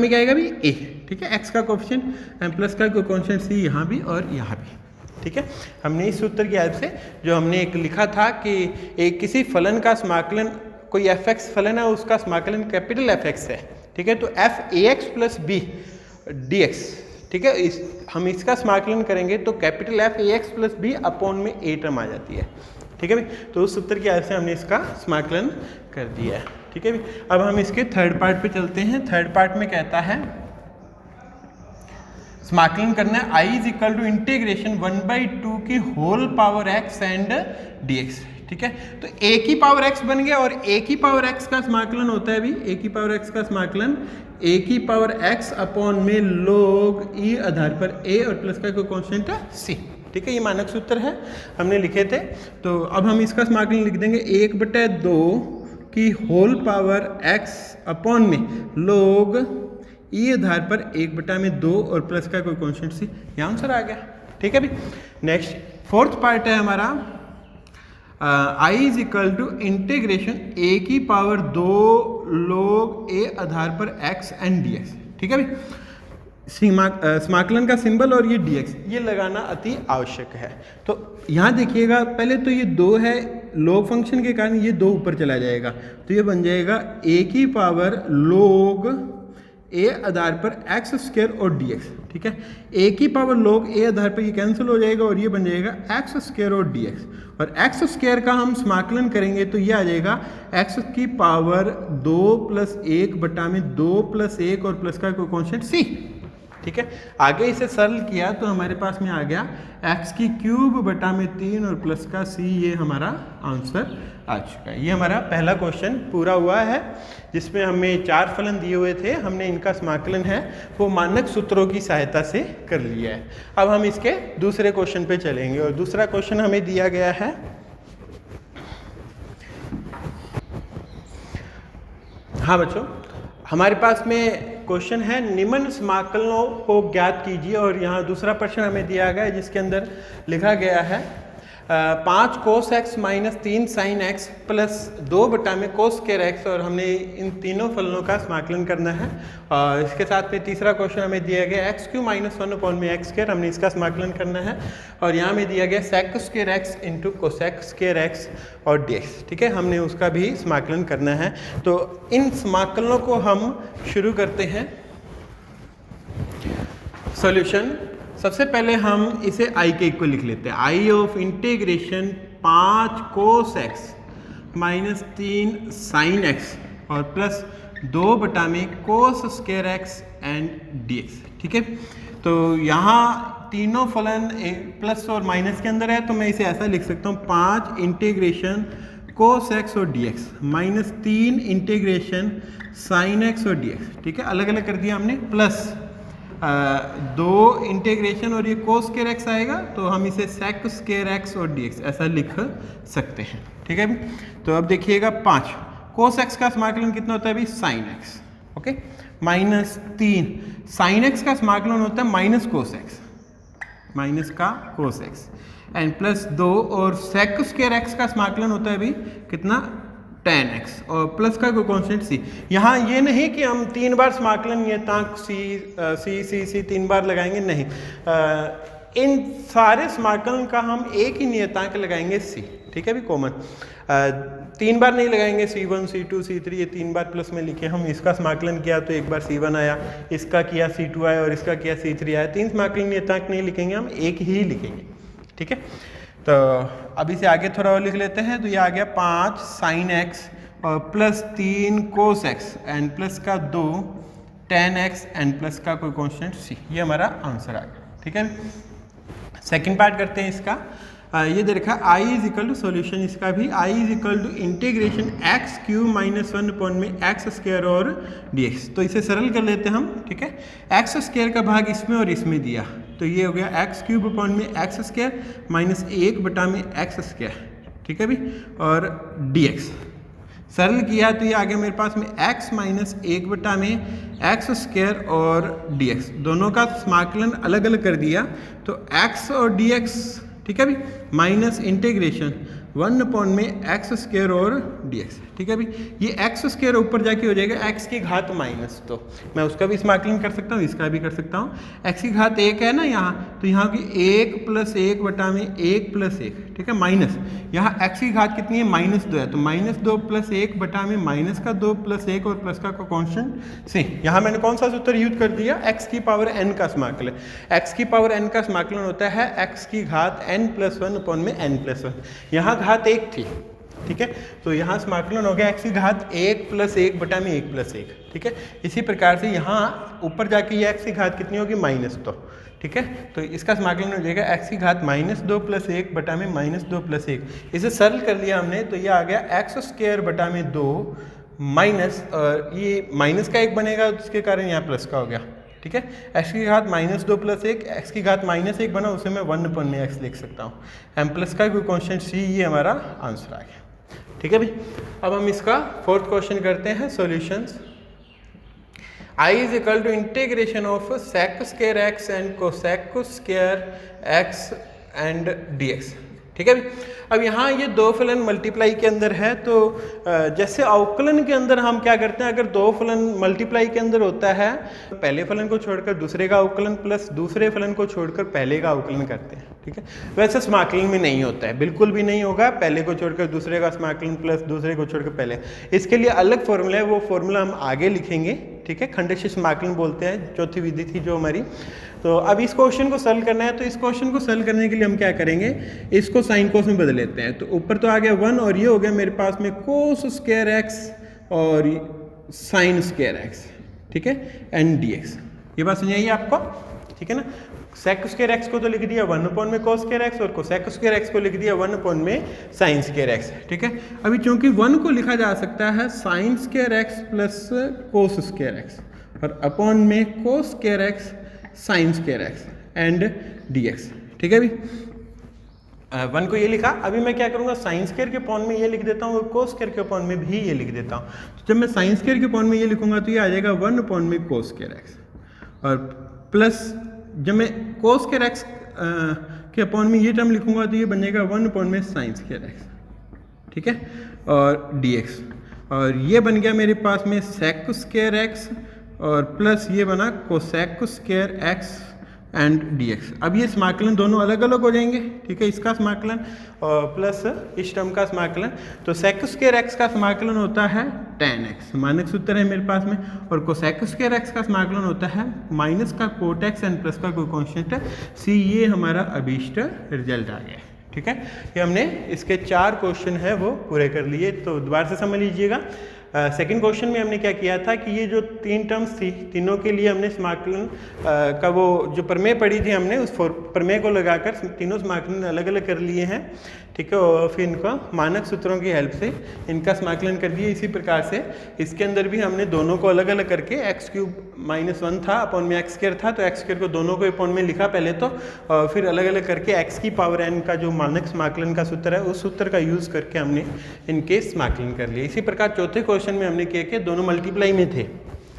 क्या आएगा भी a, ठीक है, x का कोएफिशिएंट एंड प्लस का कोई कांस्टेंट c यहाँ भी और यहाँ भी, ठीक है। हमने इस सूत्र की हेल्प से जो हमने एक लिखा था कि एक किसी फलन का समाकलन, कोई f(x) फलन है उसका समाकलन कैपिटल F(x) है, ठीक है, तो f ax plus b dx, ठीक है, हम इसका समाकलन करेंगे तो capital F ax plus b upon में a टर्म आ जाती है, ठीक है भाई। तो उस सूत्र की हेल्प से हमने इसका समाकलन कर दिया है, ठीक है भाई। अब हम इसके थर्ड पार्ट पे चलते हैं। थर्ड पार्ट में कहता है समाकलन करना है I is equal to integration 1/2 की whole power x and dx, ठीक है। तो a की पावर x बन गया और a की पावर x का समाकलन होता है अभी a की पावर x का समाकलन a की पावर x अपॉन में log e आधार पर a और प्लस का कोई कांस्टेंट है c, ठीक है। ये मानक सूत्र है, हमने लिखे थे। तो अब हम इसका समाकलन लिख देंगे 1/2 की होल पावर x अपॉन में log e आधार पर 1/2 और प्लस का कोई कांस्टेंट c। ये आंसर आ गया, ठीक है। अभी नेक्स्ट फोर्थ पार्ट है हमारा I is equal to integration a की पावर 2 log a आधार पर x एंड dx, ठीक है भाई। समाकलन का सिंबल और ये dx ये लगाना अति आवश्यक है। तो यहाँ देखिएगा, पहले तो ये 2 है, log फंक्शन के कारण ये 2 ऊपर चला जाएगा, तो ये बन जाएगा a की पावर log a आधार पर x स्क्वायर और dx, ठीक है। a की पावर log a आधार पर ये कैंसिल हो जाएगा और ये बन जाएगा x स्क्वायर और dx, और x स्क्वायर का हम समाकलन करेंगे तो ये आ जाएगा x की पावर 2 + 1/2 + 1 और प्लस का कोई कांस्टेंट c, ठीक है। आगे इसे सरल किया तो हमारे पास में आ गया x³ 3 और प्लस का c, ये हमारा आंसर आ चुका है। ये हमारा पहला क्वेश्चन पूरा हुआ है, जिसमें हमें 4 फलन दिए हुए थे, हमने इनका समाकलन है वो मानक सूत्रों की सहायता से कर लिया है। अब हम इसके दूसरे क्वेश्चन पे चलेंगे और दूसरा क्वेश्चन हमें दिया गया है हाँ बच्चों, हमारे पास में क्वेश्चन है निम्न समाकलनों को ज्ञात कीजिए, और यहाँ दूसरा प्रश्न हमें दिया गया है जिसके अंदर लिखा गया है 5 cos x - 3 sin x plus 2 में cos स्क्वायर x, और हमने इन तीनों फलनों का समाकलन करना है। और इसके साथ में तीसरा क्वेश्चन हमें दिया गया x³ - 1 में x स्क्वायर, हमने इसका समाकलन करना है। और यहाँ में दिया गया sec square x × cosec square x और dx, ठीक है, हमने उसका भी समाकलन करना है। तो इन समाकलनों को हम शुरू करते हैं। सॉल्यूशन, सबसे पहले हम इसे i के इक्वल लिख लेते हैं। i of integration 5 cos x - 3 sin x और प्लस 2 में cos square x and dx, ठीक है। तो यहाँ तीनों फलन प्लस और माइनस के अंदर है, तो मैं इसे ऐसा लिख सकता हूँ 5 इंटीग्रेशन cos x और dx - 3 इंटीग्रेशन sin x और dx, ठीक है। अलग अलग कर दिया हमने, प्लस 2 इंटीग्रेशन और ये cos स्क्वायर x आएगा, तो हम इसे sec स्क्वायर x और dx ऐसा लिख सकते हैं, ठीक है। तो अब देखिएगा 5 cos x का समाकलन कितना होता है अभी, sin x, okay, -3 sin x का समाकलन होता है माइनस का cos x एंड प्लस 2, और sec स्क्वायर x का समाकलन होता है अभी कितना, tan x और प्लस का कोई कांस्टेंट c। यहाँ ये नहीं कि हम 3 बार समाकलन नियतांक c 3 बार लगाएंगे, नहीं, इन सारे समाकलन का हम एक ही नियतांक लगाएंगे c, ठीक है भी कॉमन। 3 बार नहीं लगाएंगे, c1 c2 c3 ये 3 बार प्लस में लिखे। हम इसका समाकलन किया तो एक बार c1 आया, इसका किया c2 आया और इसका किया c3 आया। 3 समाकलन नियतांक नहीं लिखेंगे, हम एक ही लिखेंगे, ठीक है। तो अब इसे आगे थोड़ा और लिख लेते हैं। तो ये आ गया 5 sin x और plus 3 cos x and plus का 2 tan x एंड प्लस का कोई कांस्टेंट c, ये हमारा आंसर आ गया, ठीक है। सेकंड पार्ट करते हैं इसका। ये दे रखा i is equal to solution, इसका भी i is equal to integration x³ - 1 में x स्क्वायर और dx। तो इसे सरल कर लेते हैं हम, ठीक है। x स्क्वायर का भाग इसमें और इसमें दिया, तो ये हो गया x³ में x स्क्वायर माइनस 1 में x स्क्वायर, ठीक है भी, और dx सरल किया तो ये आ गया मेरे पास में x माइनस 1 में x स्क्वायर और dx, दोनों का समाकलन अलग अलग कर दिया, तो x और dx, ठीक है भी, माइनस इंटीग्रेशन 1 में x स्क्वायर और dx, ठीक है भी। ये x स्क्वायर ऊपर जाके हो जाएगा x की घात माइनस, तो मैं उसका भी समाकलन कर सकता हूँ, इसका भी कर सकता हूँ। x की घात 1 है ना यहाँ, तो यहाँ की 1 + 1 में 1 + 1, ठीक है, माइनस यहाँ x की घात कितनी है, -2 है, तो -2 + 1 में -2 + 1 और प्लस का कांस्टेंट c। यहाँ मैंने कौन सा सूत्र यूज कर दिया, x की पावर n का समाकलन। x की पावर n का समाकलन होता है x की घात n + 1 में n + 1। यहाँ घात 1 थी, ठीक है। तो यहाँ समाकलन हो गया x की घात 1 + 1 बटा में 1 + 1, ठीक है। इसी प्रकार से यहाँ ऊपर जाके ये x की घात कितनी होगी -2, ठीक है। तो इसका समाकलन हो जाएगा x की घात -2 + 1 बटा में -2 + 1। इसे सरल कर लिया हमने तो ये आ गया x² बटा में 2 माइनस, ये माइनस का 1 बनेगा जिसके कारण यहाँ प्लस का हो गया, ठीक है। x की घात -2 + 1, x की घात -1 बना, उसे मैं 1/x लिख सकता हूँ। m प्लस का कोई कॉन्स्टेंट c, ये हमारा आंसर आ गया, ठीक है भाई। अब हम इसका 4th क्वेश्चन करते हैं solutions. I is equal to integration of sec² x and cosec² x and dx, ठीक है। अब यहाँ ये दो फलन मल्टीप्लाई के अंदर है, तो जैसे अवकलन के अंदर हम क्या करते हैं, अगर दो फलन मल्टीप्लाई के अंदर होता है तो पहले फलन को छोड़कर दूसरे का अवकलन प्लस दूसरे फलन को छोड़कर पहले का अवकलन करते हैं, ठीक है। वैसे समाकलन में नहीं होता है, बिल्कुल भी नहीं होगा, पहले को छोड़कर दूसरे का समाकलन प्लस दूसरे को छोड़कर पहले। इसके लिए अलग फॉर्मूला है, वो फॉर्मूला हम आगे लिखेंगे, ठीक है। खंडेशी समाकलन बोलते हैं, चौथी विधि थी जो हमारी। तो अब इस क्वेश्चन को सॉल्व करना है, तो इस क्वेश्चन को सॉल्व करने के लिए हम क्या करेंगे, इसको साइन कोस में बदल लेते हैं। तो ऊपर तो आ गया 1 और ये हो गया मेरे पास में cos² x और sin² x, ठीक है, एंड dx। ये बात समझ आई आपको, ठीक है ना। sec² x को तो लिख दिया 1 में cos² x और cosec² x को लिख दिया 1 में sin² x, ठीक है। अभी चूंकि 1 को लिखा जा सकता है sin² x plus cos² x और अपॉन में cos² x sin² x and dx, ठीक है भाई। 1 को ये लिखा, अभी मैं क्या करूँगा, sin² के अपॉन में ये लिख देता हूँ और cos² के अपॉन में भी ये लिख देता हूँ। तो जब मैं sin² के अपॉन में ये लिखूंगा तो ये आ जाएगा 1 में cos² x और प्लस जब मैं cos² x के अपॉन में ये टर्म लिखूंगा तो ये बन जाएगा 1 में sin² x, ठीक है, और dx। और ये बन गया मेरे पास में sec² x और प्लस ये बना cosec² x एंड dx। अब ये समाकलन दोनों अलग अलग हो जाएंगे, ठीक है, इसका समाकलन और प्लस इस टर्म का समाकलन। तो sec² x का समाकलन होता है tan x, मानक सूत्र है मेरे पास में, और cosec² x का समाकलन होता है माइनस का cot x एंड प्लस का कोई कॉन्स्टेंट है c। ये हमारा अभीष्ट रिजल्ट आ गया, ठीक है। ये हमने इसके 4 क्वेश्चन है वो पूरे कर लिए। तो दोबारा से समझ लीजिएगा, सेकंड क्वेश्चन में हमने क्या किया था कि ये जो 3 टर्म्स थी, तीनों के लिए हमने समाकलन का वो जो प्रमेय पढ़ी थी, हमने उस प्रमेय को लगाकर तीनों समाकलन अलग अलग कर लिए हैं, ठीक है। और फिर इनको मानक सूत्रों की हेल्प से इनका समाकलन कर दिए। इसी प्रकार से इसके अंदर भी हमने दोनों को अलग अलग करके x³ -1 था अपॉन में x² था, तो x² को दोनों को अपॉन में लिखा पहले तो, और फिर अलग अलग करके x की पावर n का जो मानक समाकलन का सूत्र है उस सूत्र का यूज़ करके हमने इनके समाकलन कर लिए। इसी प्रकार चौथे क्वेश्चन में हमने किया कि दोनों मल्टीप्लाई में थे,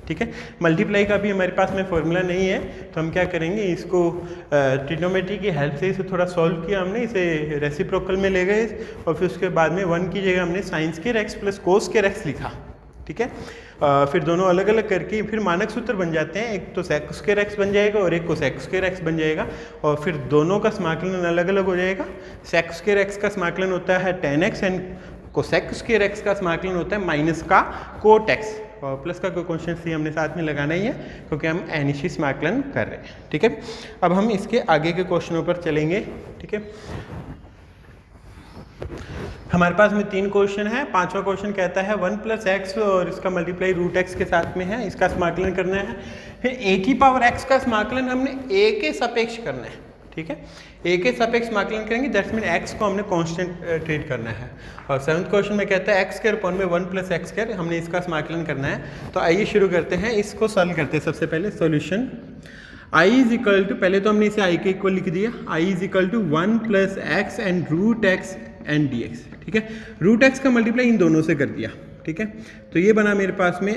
ठीक है। मल्टीप्लाई का भी हमारे पास में फॉर्मूला नहीं है, तो हम क्या करेंगे, इसको ट्रिग्नोमेट्री की हेल्प से इसे थोड़ा सॉल्व किया हमने, इसे रेसिप्रोकल में ले गए और फिर उसके बाद में 1 की जगह हमने sin² x plus cos² x लिखा, ठीक है। फिर दोनों अलग अलग करके फिर मानक सूत्र बन जाते हैं, एक तो sec² x बन जाएगा और एक cosec² x बन जाएगा, और फिर दोनों का समाकलन अलग अलग हो जाएगा। sec² x का समाकलन होता है tan x and cosec² x का समाकलन होता है माइनस का cot x, और प्लस का कोई कॉन्स्टेंट सी हमने साथ में लगाना ही है क्योंकि हम अनिश्चित समाकलन कर रहे हैं, ठीक है। अब हम इसके आगे के क्वेश्चनों पर चलेंगे, ठीक है। हमारे पास में 3 क्वेश्चन है। 5वां क्वेश्चन कहता है 1 + x और इसका मल्टीप्लाई √x के साथ में है, इसका समाकलन करना है। फिर a की पावर x का समाकलन हमने a के सापेक्ष करना है, ठीक है। a के सापेक्ष समाकलन करेंगे, दैट्स मीन x को हमने कांस्टेंट ट्रीट करना है। और 7th क्वेश्चन में कहता है x² अपॉन में 1 + x², हमने इसका समाकलन करना है। तो आइए शुरू करते हैं, इसको सॉल्व करते हैं। सबसे पहले solution I is equal to, पहले तो हमने इसे i के इक्वल लिख दिया, I is equal to 1 + x and √x and dx, ठीक है। √x का मल्टीप्लाई इन दोनों से कर दिया, ठीक है। तो ये बना मेरे पास में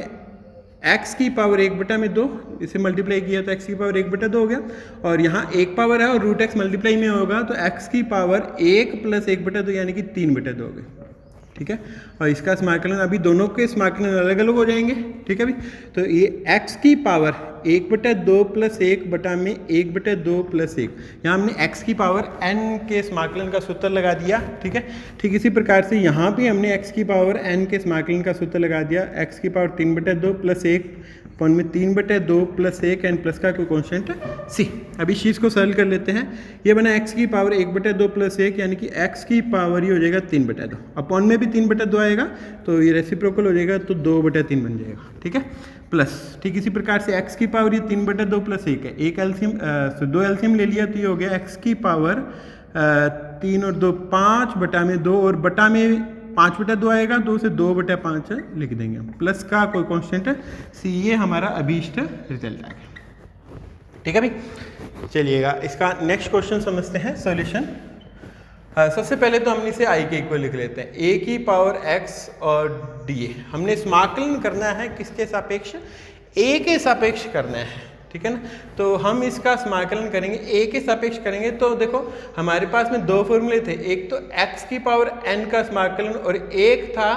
x की पावर 1/2, इसे मल्टीप्लाई किया तो x की पावर 1/2 हो गया, और यहाँ 1 पावर है और √x मल्टीप्लाई में होगा तो x की पावर 1 + 1/2 यानी कि 3/2 हो गई, ठीक है। और इसका समाकलन, अभी दोनों के समाकलन अलग अलग हो जाएंगे, ठीक है भाई। तो ये x की पावर 1/2 + 1/2 + 1, यहाँ हमने x की पावर n के समाकलन का सूत्र लगा दिया, ठीक है। ठीक इसी प्रकार से यहाँ भी हमने x की पावर n के समाकलन का सूत्र लगा दिया, x की पावर 3/2 + अपॉन में 3/2 प्लस 1 एंड प्लस का कोई कॉन्स्टेंट सी। अब इस चीज़ को सॉल्व कर लेते हैं। ये बना x की पावर 1/2 प्लस 1 यानी कि x की पावर ही हो जाएगा 3/2। अपॉन में भी 3/2 आएगा तो ये रेसिप्रोकल हो जाएगा तो 2/3 बन जाएगा, ठीक है। प्लस ठीक इसी प्रकार से x की पावर ये 3/2 प्लस 1 है, एक एल्सियम 2 एल्सियम ले लिया तो ये हो गया x की पावर 3 और 2 5/2 और बटा में 5/2 आएगा, 2 से 2/5 लिख देंगे हम, प्लस का कोई कांस्टेंट सी। ये हमारा अभीष्ट रिजल्ट आ गया, ठीक है भाई। चलिएगा इसका नेक्स्ट क्वेश्चन समझते हैं सॉल्यूशन। सबसे पहले तो हमने इसे आई के इक्वल लिख लेते हैं, a की पावर x और dA। हमने समाकलन करना है किसके सापेक्ष, a के सापेक्ष करना है, ठीक है ना। तो हम इसका समाकलन करेंगे a के सापेक्ष करेंगे। तो देखो हमारे पास में दो फॉर्मूले थे, एक तो x की पावर n का समाकलन और एक था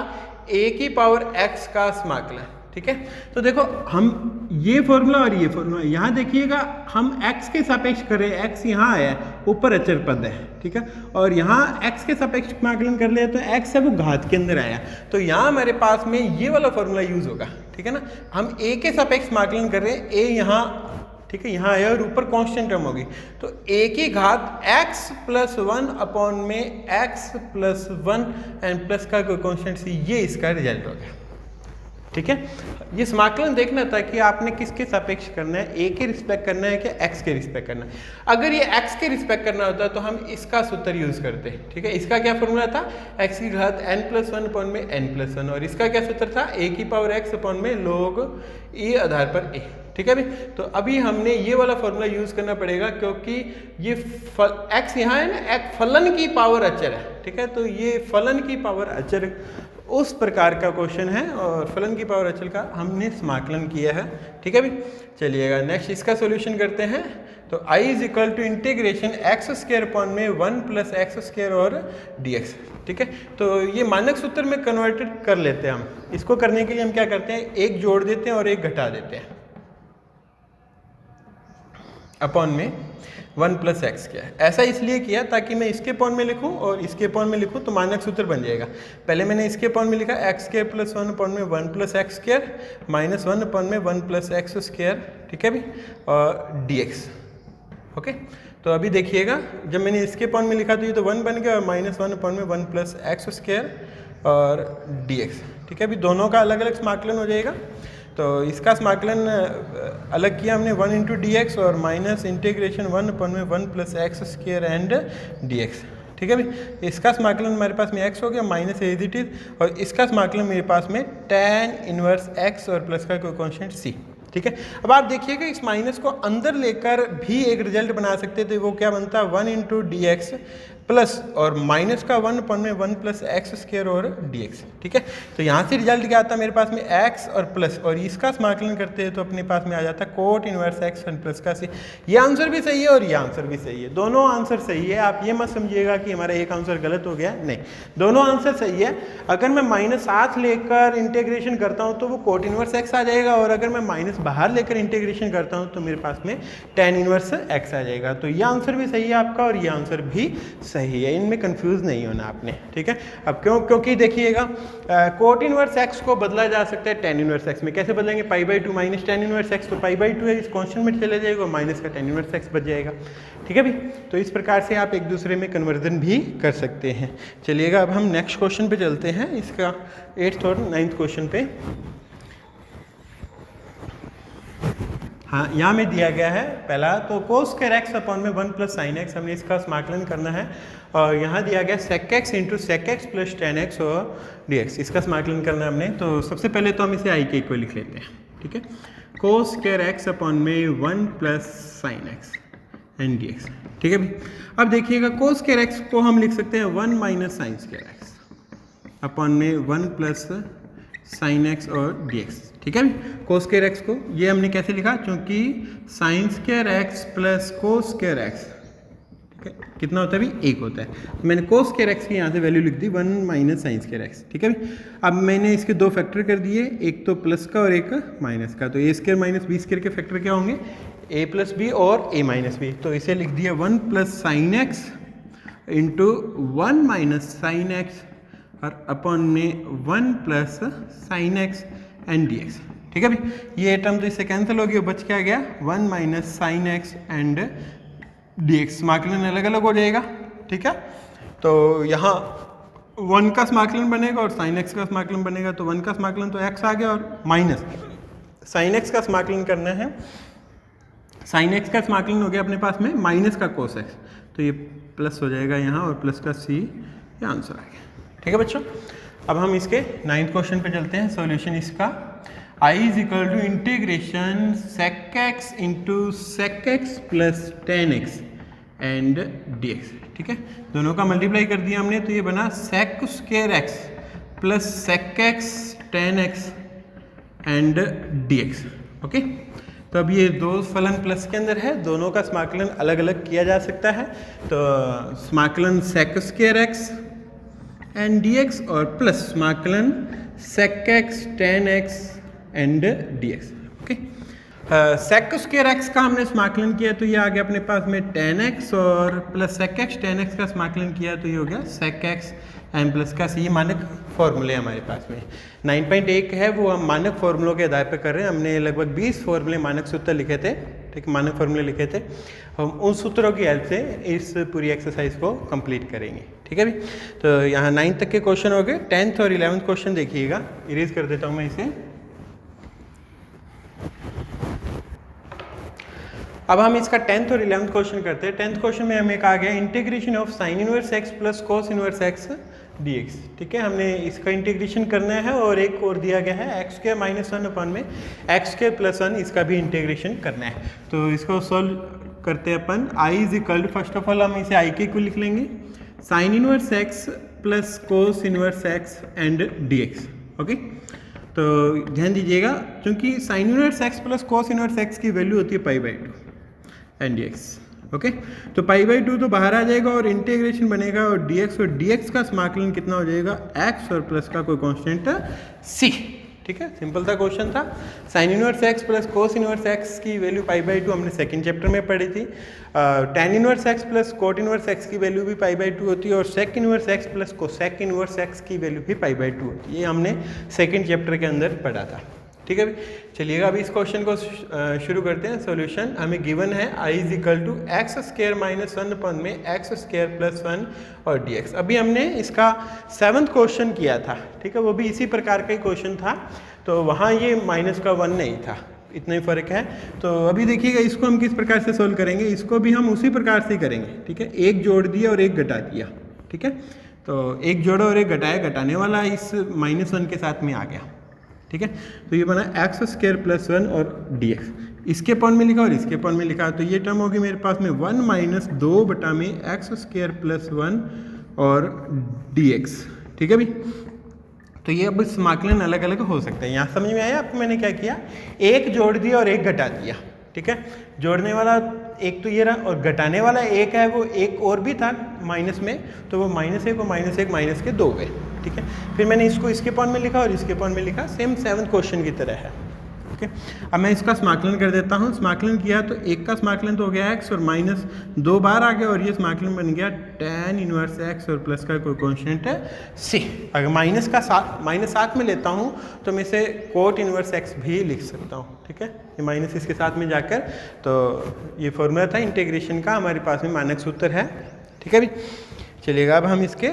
a की पावर x का समाकलन, ठीक है। तो देखो हम ये फॉर्मूला और ये फॉर्मूला यहाँ देखिएगा, हम x के सापेक्ष कर रहे हैं, x यहाँ आया है, ऊपर अचर पद है, ठीक है। और यहाँ x के सापेक्ष समाकलन कर लिया तो x है वो घात के अंदर आया, तो यहाँ हमारे पास में ये वाला फॉर्मूला यूज होगा, ठीक है ना। हम a के सापेक्ष समाकलन कर रहे हैं, a यहाँ, ठीक है, यहाँ आया और ऊपर कांस्टेंट टर्म होगी, तो a की घात x प्लस 1 अपॉन में x प्लस 1 एंड प्लस का कोई कांस्टेंट सी, ये इसका रिजल्ट हो गया, ठीक है। ये समाकलन देखना था कि आपने किसके सापेक्ष करना है, a के रिस्पेक्ट करना है कि x के रिस्पेक्ट करना है। अगर ये x के रिस्पेक्ट करना होता तो हम इसका सूत्र यूज करते, ठीक है। इसका क्या फॉर्मूला था, x की घात n प्लस 1 अपॉन में n प्लस 1, और इसका क्या सूत्र था, a की पावर x अपॉन में log e आधार पर a, ठीक है भाई। तो अभी हमने ये वाला फॉर्मूला यूज करना पड़ेगा क्योंकि ये x यहाँ है ना, एक फलन की पावर अचर है, ठीक है। तो ये फलन की पावर अचर उस प्रकार का क्वेश्चन है और फलन की पावर अचल का हमने समाकलन किया है, ठीक है भाई। चलिएगा नेक्स्ट इसका सॉल्यूशन करते हैं। तो i is equal to integration x square upon में 1 प्लस एक्स स्क्वायर और dx, ठीक है। तो ये मानक सूत्र में कन्वर्टेड कर लेते हैं हम। इसको करने के लिए हम क्या करते हैं, एक जोड़ देते हैं और एक घटा देते हैं, अपॉन में 1 प्लस एक्स स्क्वायर। ऐसा इसलिए किया ताकि मैं इसके अपॉन में लिखूं और इसके अपॉन में लिखूं तो मानक सूत्र बन जाएगा। पहले मैंने इसके अपॉन में लिखा एक्स स्क्वायर प्लस 1 अपॉन में 1 plus x square minus 1 upon में 1 प्लस एक्स स्क्वायर, ठीक है भी, और dx, ओके। तो अभी देखिएगा जब मैंने इसके अपॉन में लिखा तो ये तो 1 बन गया और माइनस 1 अपॉन में 1 प्लस एक्स स्क्वायर और dx, ठीक है। अभी दोनों का अलग अलग समाकलन हो जाएगा। तो इसका समाकलन अलग किया हमने 1 इंटू डी एक्स और माइनस इंटीग्रेशन 1 अपॉन में 1 plus x square and d x, ठीक है भाई। इसका समाकलन हमारे पास में x हो गया माइनस एज इट इज, और इसका समाकलन मेरे पास में tan इनवर्स x और प्लस का कोई कांस्टेंट c, ठीक है। अब आप देखिएगा इस माइनस को अंदर लेकर भी एक रिजल्ट बना सकते थे, वो क्या बनता है 1 इंटू डी एक्स प्लस और माइनस का 1 अपॉन में 1 प्लस एक्स स्क्वायर और dx, ठीक है। तो यहाँ से रिजल्ट क्या आता है मेरे पास में x और प्लस, और इसका समाकलन करते हैं तो अपने पास में आ जाता है कोट इनवर्स x और प्लस का c। ये आंसर भी सही है और ये आंसर भी सही है, दोनों आंसर सही है। आप ये मत समझिएगा कि हमारा एक आंसर गलत हो गया, नहीं, दोनों आंसर सही है। अगर मैं -7 लेकर इंटीग्रेशन करता हूँ तो वो कोट इनवर्स x आ जाएगा, और अगर मैं माइनस बाहर लेकर इंटीग्रेशन करता हूँ तो मेरे पास में tan इनवर्स x आ जाएगा। तो ये आंसर भी सही है आपका और ये आंसर भी सही है, इनमें कंफ्यूज नहीं होना आपने, ठीक है। अब क्योंकि देखिएगा कोट इनवर्स x को बदला जा सकता है tan इनवर्स x में। कैसे बदलेंगे, π/2 माइनस tan इनवर्स x, तो π/2 है, इस कांस्टेंट में चले जाएगा, माइनस का tan इनवर्स x बच जाएगा, ठीक है भाई। तो इस प्रकार से आप एक दूसरे में कन्वर्जन भी कर सकते हैं। चलिएगा अब हम नेक्स्ट क्वेश्चन पे चलते हैं, इसका 8th और 9th क्वेश्चन पे। हाँ, यहाँ में दिया गया है पहला तो कोस स्क्वायर एक्स अपॉन में 1 प्लस साइन एक्स, हमने इसका समाकलन करना है, और यहाँ दिया गया sec x into sec x plus tan x और डी एक्स, इसका समाकलन करना है हमने। तो सबसे पहले तो हम इसे आई के इक्वल लिख लेते हैं, ठीक है। कोस स्क्वायर एक्स अपॉन में 1 plus sine x and d x, ठीक है भाई। अब देखिएगा कोस स्क्वायर एक्स को हम लिख सकते हैं 1 minus sign square x upon में 1 प्लस साइन एक्स और डी एक्स, ठीक है। कोस स्क्वायर एक्स को ये हमने कैसे लिखा, क्योंकि साइन स्क्वायर एक्स प्लस कोस स्क्वायर एक्स, ठीक है, कितना होता है भाई 1 होता है। तो मैंने कोस स्क्वायर एक्स की यहाँ से वैल्यू लिख दी 1 माइनस साइन स्क्वायर एक्स, ठीक है भाई। अब मैंने इसके दो फैक्टर कर दिए, एक तो प्लस का और एक माइनस का। तो ए स्क्वायर माइनस बी स्क्वायर के फैक्टर क्या होंगे, ए प्लस बी और ए माइनस बी। तो इसे लिख दिया 1 plus sine x into 1 minus sine x और अपॉन में 1 plus sine x and d x, ठीक है भाई, ये टर्म तो इससे कैंसिल हो गया, बच क्या गया 1 minus sine x and d x. समाकलन अलग अलग हो जाएगा, ठीक है। तो यहाँ 1 का समाकलन बनेगा और साइन एक्स का समाकलन बनेगा, तो 1 का समाकलन तो x आ गया और माइनस साइन एक्स का समाकलन करना है। साइन एक्स का समाकलन हो गया अपने पास में माइनस का कोस एक्स, तो ये प्लस हो जाएगा यहाँ और प्लस का सी, ये आंसर आ गया। ठीक है बच्चों, अब हम इसके 9th क्वेश्चन पे चलते हैं। सॉल्यूशन इसका I is equal to integration sec x into sec x plus tan x and dx। ठीक है, दोनों का मल्टीप्लाई कर दिया हमने, तो ये बना sec square x plus sec x tan x and dx। Okay, तो अब ये दो फलन प्लस के अंदर है, दोनों का समाकलन अलग अलग किया जा सकता है। तो समाकलन sec square x and dx और प्लस समाकलन sec x tan x and dx। Okay, sec square x का हमने समाकलन किया तो ये आ गया अपने पास में tan x और plus sec x tan x का समाकलन किया तो ये हो गया sec x एम प्लस का सी। मानक फॉर्मूले हमारे पास में 9.1 है, वो हम मानक फॉर्मूलों के आधार पर कर रहे हैं। हमने लगभग 20 फॉर्मूले मानक सूत्र लिखे थे, ठीक है, मानक फॉर्मूले लिखे थे। हम उन सूत्रों की हेल्प से इस पूरी एक्सरसाइज को कंप्लीट करेंगे। ठीक है भी, तो यहाँ 9th तक के क्वेश्चन हो गए। 10th और 11th क्वेश्चन देखिएगा, इरेज कर देता हूँ मैं इसे। अब हम इसका 10th और 11th क्वेश्चन करते हैं। 10th क्वेश्चन में हमें कहा गया integration of sine inverse x plus cos inverse x dx। ठीक है, हमने इसका इंटीग्रेशन करना है और एक और दिया गया है एक्स स्क्वायर माइनस 1 अपन में एक्स स्क्वायर प्लस 1, इसका भी इंटीग्रेशन करना है। तो इसको सॉल्व करते हैं अपन। I is equal to, first of all हम इसे I के को लिख लेंगे, sine inverse x plus cos inverse x and dx। Okay, तो ध्यान दीजिएगा, क्योंकि sine inverse x plus cos inverse x की वैल्यू होती है π/2 एंड dx। ओके, तो π/2 तो बाहर आ जाएगा और इंटीग्रेशन बनेगा और dx, और dx का समाकलन कितना हो जाएगा x और प्लस का कोई कांस्टेंट c। ठीक है, सिंपल सा क्वेश्चन था। Sine inverse x plus cos inverse x की वैल्यू π/2 हमने सेकंड चैप्टर में पढ़ी थी। tan inverse x plus cot inverse x की वैल्यू भी π/2 होती है और sec inverse x plus cosec inverse x की वैल्यू भी π/2 होती है। ये हमने सेकंड चैप्टर के अंदर पढ़ा था। ठीक है भाई, चलिएगा अभी इस क्वेश्चन को शुरू करते हैं। सॉल्यूशन हमें गिवन है I is equal to x square minus 1 upon में एक्स स्क्वायर प्लस 1 और dx। अभी हमने इसका 7th क्वेश्चन किया था, ठीक है, वो भी इसी प्रकार का ही क्वेश्चन था, तो वहाँ ये माइनस का 1 नहीं था, इतना ही फर्क है। तो अभी देखिएगा इसको हम किस प्रकार से सोल्व करेंगे, इसको भी हम उसी प्रकार से ही करेंगे। ठीक है, एक जोड़ दिया और एक घटा दिया। ठीक है, तो एक जोड़ा और एक घटाया, घटाने वाला इस -1 के साथ में आ गया। ठीक है, तो ये बना एक्स स्क्वायर प्लस 1 और dx। इसके पॉन में लिखा और इसके पॉन में लिखा, तो ये टर्म होगी मेरे पास में 1 माइनस 2 बटा में एक्स स्क्वायर प्लस 1 और dx। ठीक है भाई, तो ये अब समाकलन अलग अलग हो सकता है। यहाँ समझ में आया आपको मैंने क्या किया, एक जोड़ दिया और एक घटा दिया। ठीक है, जोड़ने वाला एक तो ये रहा और घटाने वाला एक है, वो एक और भी था माइनस में, तो वो -1 और -1 माइनस के 2 गए। ठीक है, फिर मैंने इसको इसके पॉइंट में लिखा और इसके पॉइंट में लिखा, सेम 7th क्वेश्चन की तरह है। ओके, अब मैं इसका समाकलन कर देता हूँ। समाकलन किया तो एक का समाकलन तो हो गया x और -2 बार आ गया और ये समाकलन बन गया tan इनवर्स x और प्लस का कोई कांस्टेंट है c। अगर -7 में लेता हूँ तो मैं इसे कोट इनवर्स x भी लिख सकता हूँ। ठीक है, ये माइनस इसके साथ में जाकर, तो ये फॉर्मूला था इंटीग्रेशन का, हमारे पास में मानक सूत्र है। ठीक है भाई, चलिएगा अब हम इसके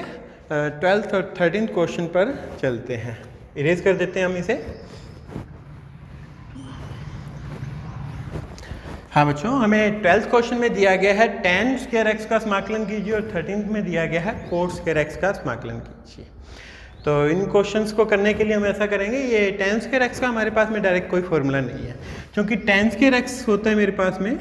12th और 13th क्वेश्चन पर चलते हैं। इरेज कर देते हैं हम इसे। हाँ बच्चों, हमें 12th क्वेश्चन में दिया गया है tan स्क्वायर x का समाकलन कीजिए और 13th में दिया गया है कोट स्क्वायर x का समाकलन कीजिए। तो इन क्वेश्चंस को करने के लिए हम ऐसा करेंगे, ये tan स्क्वायर x का हमारे पास में डायरेक्ट कोई फॉर्मूला नहीं है, क्योंकि tan स्क्वायर x होता है मेरे पास में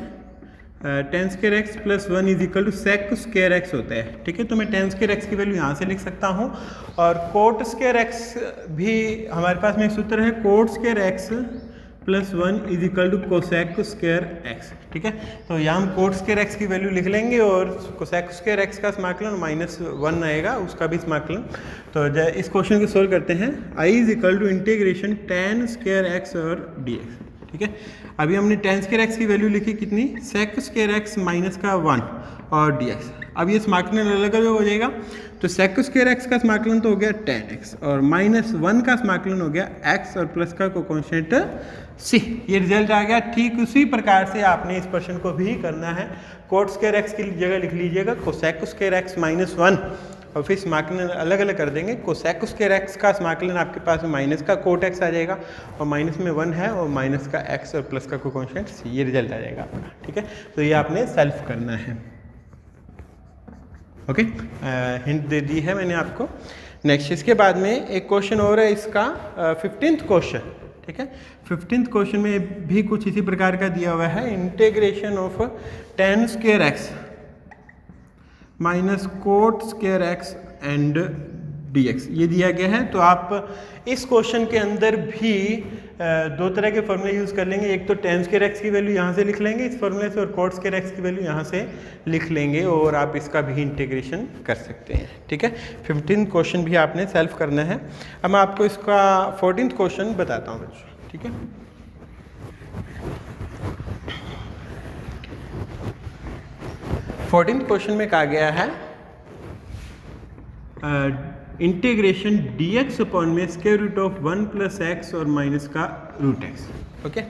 tan square x plus 1 is equal to sec square x होता है। ठीक है, तो मैं tan स्क्वायर x की वैल्यू यहाँ से लिख सकता हूँ और कोट स्क्वायर x भी हमारे पास में एक सूत्र है, cot square x plus 1 is equal to cosec square x। ठीक है, तो यहाँ हम कोट स्क्वायर x की वैल्यू लिख लेंगे और कोसेक स्क्वायर x का समाकलन -1 आएगा, उसका भी समाकलन। तो इस क्वेश्चन को सोल्व करते हैं। I is equal to integration tan square x और dx। ठीक है, अभी हमने tan स्क्वायर x की वैल्यू लिखी कितनी, सेक स्क्वायर x माइनस का 1 और dx। अब ये समाकलन अलग अलग हो जाएगा, तो सेक स्क्वायर एक्स का समाकलन तो हो गया tan x और -1 का समाकलन हो गया x और प्लस का कोफिशिएंट c। ये रिजल्ट आ गया। ठीक उसी प्रकार से आपने इस प्रश्न को भी करना है। कोट स्क्वायर एक्स की जगह लिख लीजिएगा कोसेक स्क्वायर एक्स -1 और फिर समाकलन अलग अलग कर देंगे। कोसेक स्क्वायर एक्स का समाकलन आपके पास माइनस का कोट एक्स आ जाएगा और माइनस में 1 है और माइनस का एक्स और प्लस का कोफिशिएंट सी, ये रिजल्ट आ जाएगा आपका। ठीक है, तो ये आपने सेल्फ करना है। ओके, हिंट दे दी है मैंने आपको। नेक्स्ट इसके बाद में एक क्वेश्चन और है इसका 15th क्वेश्चन। ठीक है, 15th क्वेश्चन में भी कुछ इसी प्रकार का दिया हुआ है। Integration of tan square x minus cot square x and dx ये दिया गया है। तो आप इस क्वेश्चन के अंदर भी दो तरह के फॉर्मूले यूज़ कर लेंगे। एक तो tan स्क्वायर एक्स की वैल्यू यहाँ से लिख लेंगे इस फॉर्मूले से और कोट स्क्वायर एक्स की वैल्यू यहाँ से लिख लेंगे और आप इसका भी इंटीग्रेशन कर सकते हैं। ठीक है, 15th क्वेश्चन भी आपने सेल्फ करना है। अब मैं आपको इसका 14th क्वेश्चन बताता हूँ बच्चों। ठीक है, फोर्टीन्थ क्वेश्चन में कहा गया है इंटीग्रेशन dx अपॉन में square root of 1 plus x और माइनस का रूट एक्स। ओके,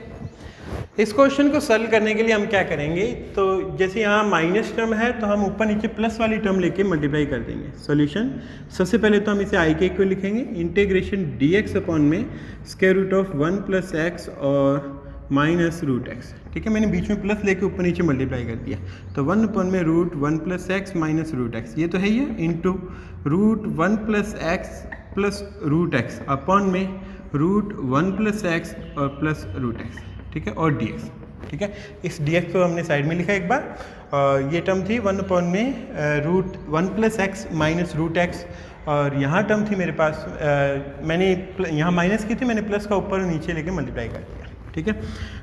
इस क्वेश्चन को सॉल्व करने के लिए हम क्या करेंगे, तो जैसे यहाँ माइनस टर्म है तो हम ऊपर नीचे प्लस वाली टर्म लेके मल्टीप्लाई कर देंगे। सॉल्यूशन सबसे पहले तो हम इसे आई के इक्वल लिखेंगे। इंटीग्रेशन dx अपॉन में square root of 1 plus x और माइनस रूट एक्स। ठीक है, मैंने बीच में प्लस लेके ऊपर नीचे मल्टीप्लाई कर दिया, तो 1 अपॉन में root 1 plus x minus root x, ये तो है ये, into root 1 plus x plus root x upon में रूट 1 प्लस एक्स और प्लस रूट एक्स। ठीक है, और dx। ठीक है, इस dx को हमने साइड में लिखा एक बार, और ये टर्म थी 1 अपॉन में root 1 plus x minus root x, और यहाँ टर्म थी मेरे पास मैंने यहाँ माइनस की थी, मैंने प्लस का ऊपर और नीचे लेके मल्टीप्लाई कर दिया। ठीक है,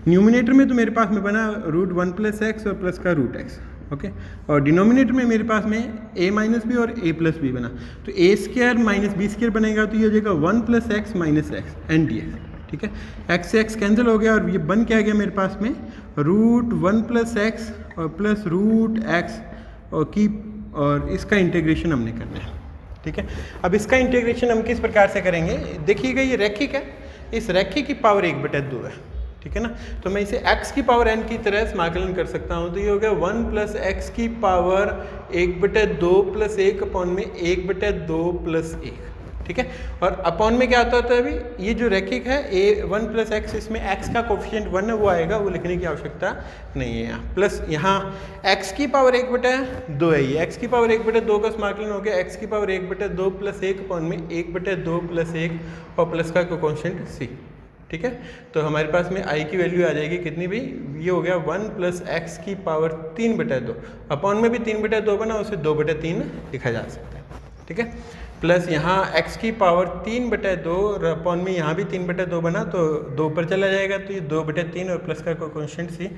न्यूमिनेटर में तो मेरे पास में बना रूट 1 प्लस एक्स और प्लस का रूट एक्स। ओके, और डिनोमिनेटर में मेरे पास में a माइनस बी और a प्लस बी बना, तो a square minus b square बनेगा, तो ये हो जाएगा 1 plus x minus x and dx। ठीक है, x से x कैंसिल हो गया और ये बन क्या गया मेरे पास में रूट 1 प्लस एक्स और प्लस रूट एक्स और इसका इंटीग्रेशन हमने करना है। ठीक है, अब इसका इंटीग्रेशन हम किस प्रकार से करेंगे, देखिएगा ये रैखिक है, इस रैखिक की पावर 1/2 है। ठीक है ना, तो मैं इसे x की पावर n की तरह समाकलन कर सकता हूँ, तो ये हो गया 1 प्लस एक्स की पावर 1/2 प्लस 1 अपॉन में 1/2 प्लस 1। ठीक है, और अपॉन में क्या होता है अभी, ये जो रैखिक है a1 प्लस एक्स, इसमें x का कोफिशिएंट 1 है वो आएगा, वो लिखने की आवश्यकता नहीं है यहाँ। प्लस यहाँ x की पावर 1/2 है, ये x की पावर 1/2 का समाकलन हो गया x की पावर 1/2 प्लस 1 अपॉन में 1/2 प्लस 1 और प्लस का कोफिशिएंट c। ठीक है, तो हमारे पास में i की वैल्यू आ जाएगी कितनी भी, ये हो गया 1 प्लस एक्स की पावर 3/2, अपॉन में भी 3/2 बना, उसे 2/3 लिखा जा सकता है। ठीक है, प्लस यहाँ x की पावर 3/2 और अपॉन में यहाँ भी 3/2 बना, तो 2 पर चला जाएगा, तो ये 2/3 और प्लस का कोफिशिएंट c,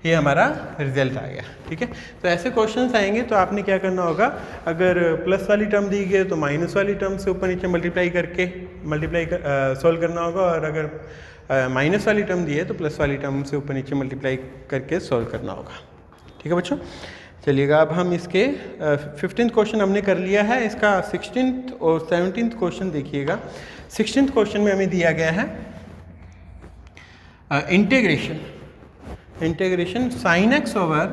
ये हमारा रिजल्ट आ गया। ठीक है, तो ऐसे क्वेश्चंस आएंगे तो आपने क्या करना होगा, अगर प्लस वाली टर्म दी गई तो माइनस वाली टर्म से ऊपर नीचे मल्टीप्लाई सॉल्व करना होगा, और अगर माइनस वाली टर्म दी है तो प्लस वाली टर्म से ऊपर नीचे मल्टीप्लाई करके सॉल्व करना होगा। ठीक है बच्चों, चलिएगा अब हम इसके 15th क्वेश्चन हमने कर लिया है, इसका 16th और 17th क्वेश्चन देखिएगा। 16th क्वेश्चन में हमें दिया गया है integration sine x over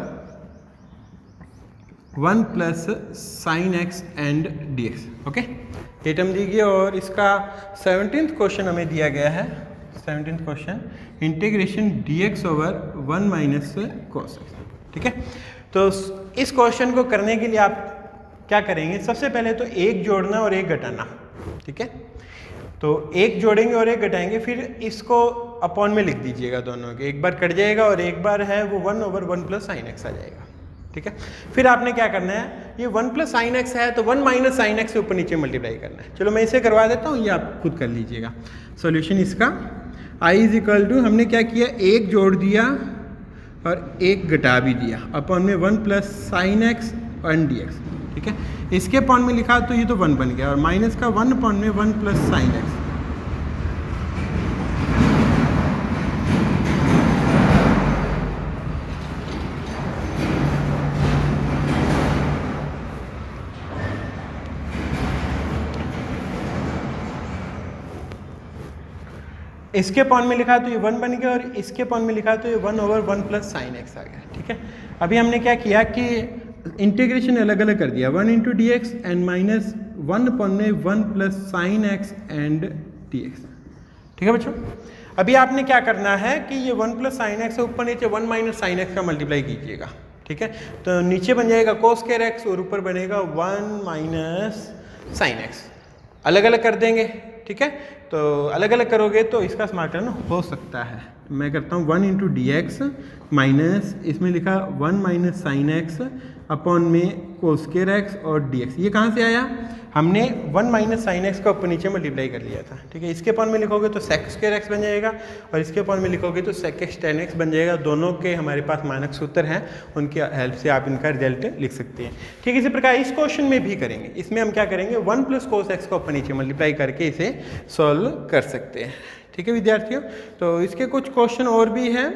1 plus sine x and dx। Okay, ये टर्म दी गई, और इसका 17th क्वेश्चन हमें दिया गया है। 17th question integration dx over 1 minus cos x। ठीक है, तो इस क्वेश्चन को करने के लिए आप क्या करेंगे, सबसे पहले तो एक जोड़ना और एक घटाना। ठीक है, तो एक जोड़ेंगे और एक घटाएंगे, फिर इसको अपॉन में लिख दीजिएगा दोनों के, एक बार कट जाएगा और एक बार है वो 1 ओवर 1 प्लस साइन एक्स आ जाएगा। ठीक है, फिर आपने क्या करना है, ये 1 प्लस साइन एक्स है तो 1 माइनस साइन एक्स से ऊपर नीचे मल्टीप्लाई करना है। चलो मैं इसे करवा देता हूँ, ये आप खुद कर लीजिएगा। सॉल्यूशन इसका i इज इक्वल टू, हमने क्या किया, एक जोड़ दिया और एक घटा भी दिया, अपॉन में 1 plus sine x and dx। ठीक है, इसके अपॉन में लिखा तो ये तो 1 बन गया, और माइनस का 1 अपॉन में 1 प्लस साइन एक्स। इसके अपॉन में लिखा है तो ये 1 बन गया और इसके अपॉन में लिखा है तो ये 1/1 प्लस साइन एक्स आ गया। ठीक है, अभी हमने क्या किया कि इंटीग्रेशन अलग अलग कर दिया, 1 into D x and minus 1 upon में 1 plus sine x and d x. ठीक है बच्चों, अभी आपने क्या करना है कि ये 1 प्लस साइन एक्स ऊपर नीचे 1 माइनस साइन एक्स का मल्टीप्लाई कीजिएगा। ठीक है, तो नीचे बन जाएगा कोस स्क्वायर एक्स और ऊपर बनेगा 1 माइनस साइन एक्स। अलग अलग कर देंगे। ठीक है, तो अलग अलग करोगे तो इसका समाकलन हो सकता है। मैं करता हूँ 1 इंटू डी एक्स माइनस इसमें लिखा 1 माइनस साइन एक्स अपॉन में कोस स्क्वायर एक्स और डी एक्स। ये कहाँ से आया? हमने 1 माइनस साइन एक्स का ऊपर नीचे मल्टीप्लाई कर लिया था। ठीक है, इसके अपॉन में लिखोगे तो सेक स्क्वायर एक्स बन जाएगा और इसके अपॉन में लिखोगे तो सेक एक्स टेन एक्स बन जाएगा। दोनों के हमारे पास मानक सूत्र हैं, उनकी हेल्प से आप इनका रिजल्ट लिख सकते हैं। ठीक है, इसी प्रकार इस क्वेश्चन में भी करेंगे। इसमें हम क्या करेंगे, 1 प्लस कोस एक्स का ऊपर नीचे मल्टीप्लाई करके इसे सॉल्व कर सकते हैं। ठीक है विद्यार्थियों, तो इसके कुछ क्वेश्चन और भी हैं।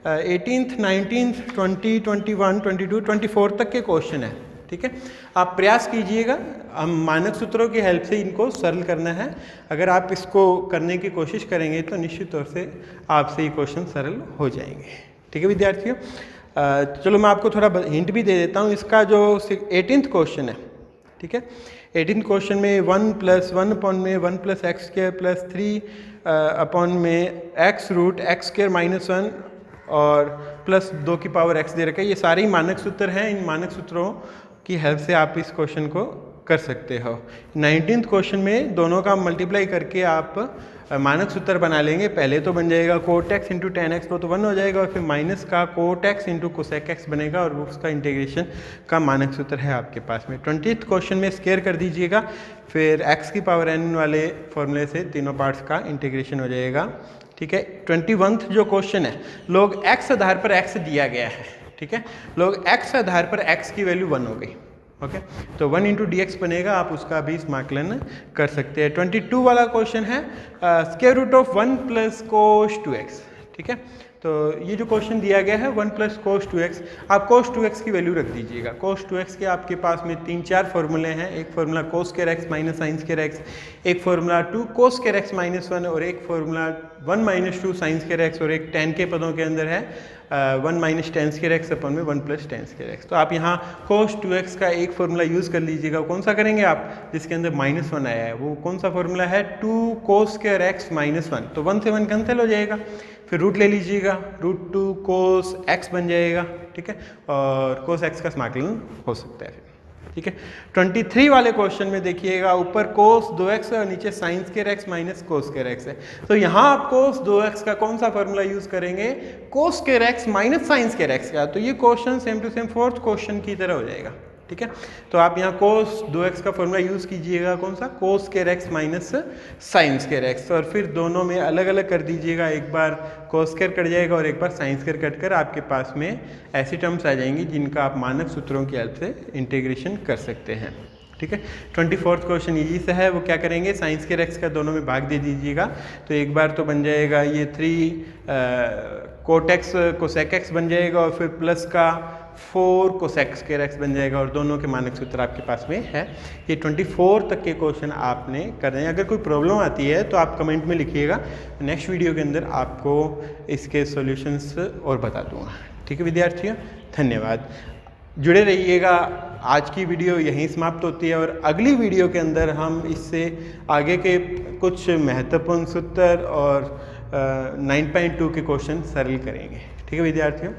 18th, 19th, 20, 21, 22, 24 तक के क्वेश्चन हैं। ठीक है, आप प्रयास कीजिएगा, हम मानक सूत्रों की हेल्प से इनको सरल करना है। अगर आप इसको करने की कोशिश करेंगे तो निश्चित तौर से आपसे ये क्वेश्चन सरल हो जाएंगे। ठीक है विद्यार्थियों, चलो मैं आपको थोड़ा हिंट भी दे देता हूँ। इसका जो 18th क्वेश्चन है, ठीक है, 18th क्वेश्चन में 1 प्लस 1 अपॉन में 1 plus x square plus 3 upon में x root x square minus 1 और प्लस 2 की पावर एक्स दे रखा है। ये सारे ही मानक सूत्र हैं। इन मानक सूत्रों की हेल्प से आप इस क्वेश्चन को कर सकते हो। 19th क्वेश्चन में दोनों का मल्टीप्लाई करके आप मानक सूत्र बना लेंगे। पहले तो बन जाएगा cot x into tan x, तो 1 हो जाएगा और फिर माइनस का cot x into cosec x बनेगा और उसका इंटीग्रेशन का मानक सूत्र है आपके पास में। 20th क्वेश्चन में स्क्वायर कर दीजिएगा, फिर एक्स की पावर एन वाले फॉर्मूले से तीनों पार्ट्स का इंटीग्रेशन हो जाएगा। ठीक है, 21th जो क्वेश्चन है, लोग एक्स आधार पर एक्स दिया गया है। ठीक है, लोग एक्स आधार पर एक्स की वैल्यू 1 हो गई। ओके, तो 1 इंटू डी एक्स बनेगा, आप उसका भी समाकलन कर सकते हैं। 22 वाला क्वेश्चन है square root of 1 plus cos 2x। ठीक है, तो ये जो क्वेश्चन दिया गया है 1 प्लस कोस 2x, आप कोस 2x की वैल्यू रख दीजिएगा। कोस 2x के आपके पास में 3-4 फॉर्मूले हैं। एक formula cos square x minus sign square x, एक formula 2 cos square x minus 1 और एक formula 1 minus 2 sin square x और एक tan के पदों के अंदर है 1 minus tan square x upon में 1 प्लस tan स्क्वायर एक्स। तो आप यहाँ कोस 2x का एक फार्मूला यूज़ कर लीजिएगा। कौन सा करेंगे आप, जिसके अंदर -1 आया है, वो कौन सा फार्मूला है, 2 कोस स्क्वायर एक्स माइनस 1। तो 1 से 1 कैंसिल हो जाएगा, फिर रूट ले लीजिएगा, रूट 2 कोस एक्स बन जाएगा। ठीक है, और कोस एक्स का समाकलन हो सकता है। ठीक है, 23 वाले क्वेश्चन में देखिएगा, ऊपर कोस 2x है और नीचे sign square x minus cos square x है। तो यहाँ आप कोस 2x का कौन सा फॉर्मूला यूज करेंगे, cos square x minus sign square x का। तो ये question same to same 4th question की तरह हो जाएगा। ठीक है, तो आप यहाँ कोस 2x का फॉर्मूला यूज कीजिएगा, कौन सा, कोस square x minus sign square x, और फिर दोनों में अलग अलग कर दीजिएगा। एक बार कोस स्क्वायर कट जाएगा और एक बार साइन स्क्वायर कट कर आपके पास में ऐसी टर्म्स आ जाएंगी जिनका आप मानक सूत्रों की हेल्प से इंटीग्रेशन कर सकते हैं। ठीक है, 24th क्वेश्चन यही सा है, वो क्या करेंगे, साइन स्क्वायर एक्स का दोनों में भाग दे दीजिएगा। तो एक बार तो बन जाएगा ये 3 कोट एक्स कोसेक एक्स बन जाएगा और फिर प्लस का 4 कोसेक स्क्वायर एक्स बन जाएगा और दोनों के मानक सूत्र आपके पास में है। ये 24 तक के क्वेश्चन आपने करने हैं। अगर कोई प्रॉब्लम आती है तो आप कमेंट में लिखिएगा, नेक्स्ट वीडियो के अंदर आपको इसके सॉल्यूशंस और बता दूंगा। ठीक है विद्यार्थियों, धन्यवाद, जुड़े रहिएगा। आज की वीडियो यहीं समाप्त होती है और अगली वीडियो के अंदर हम इससे आगे के कुछ महत्वपूर्ण सूत्र और 9.2 के क्वेश्चन सरल करेंगे। ठीक है विद्यार्थियों।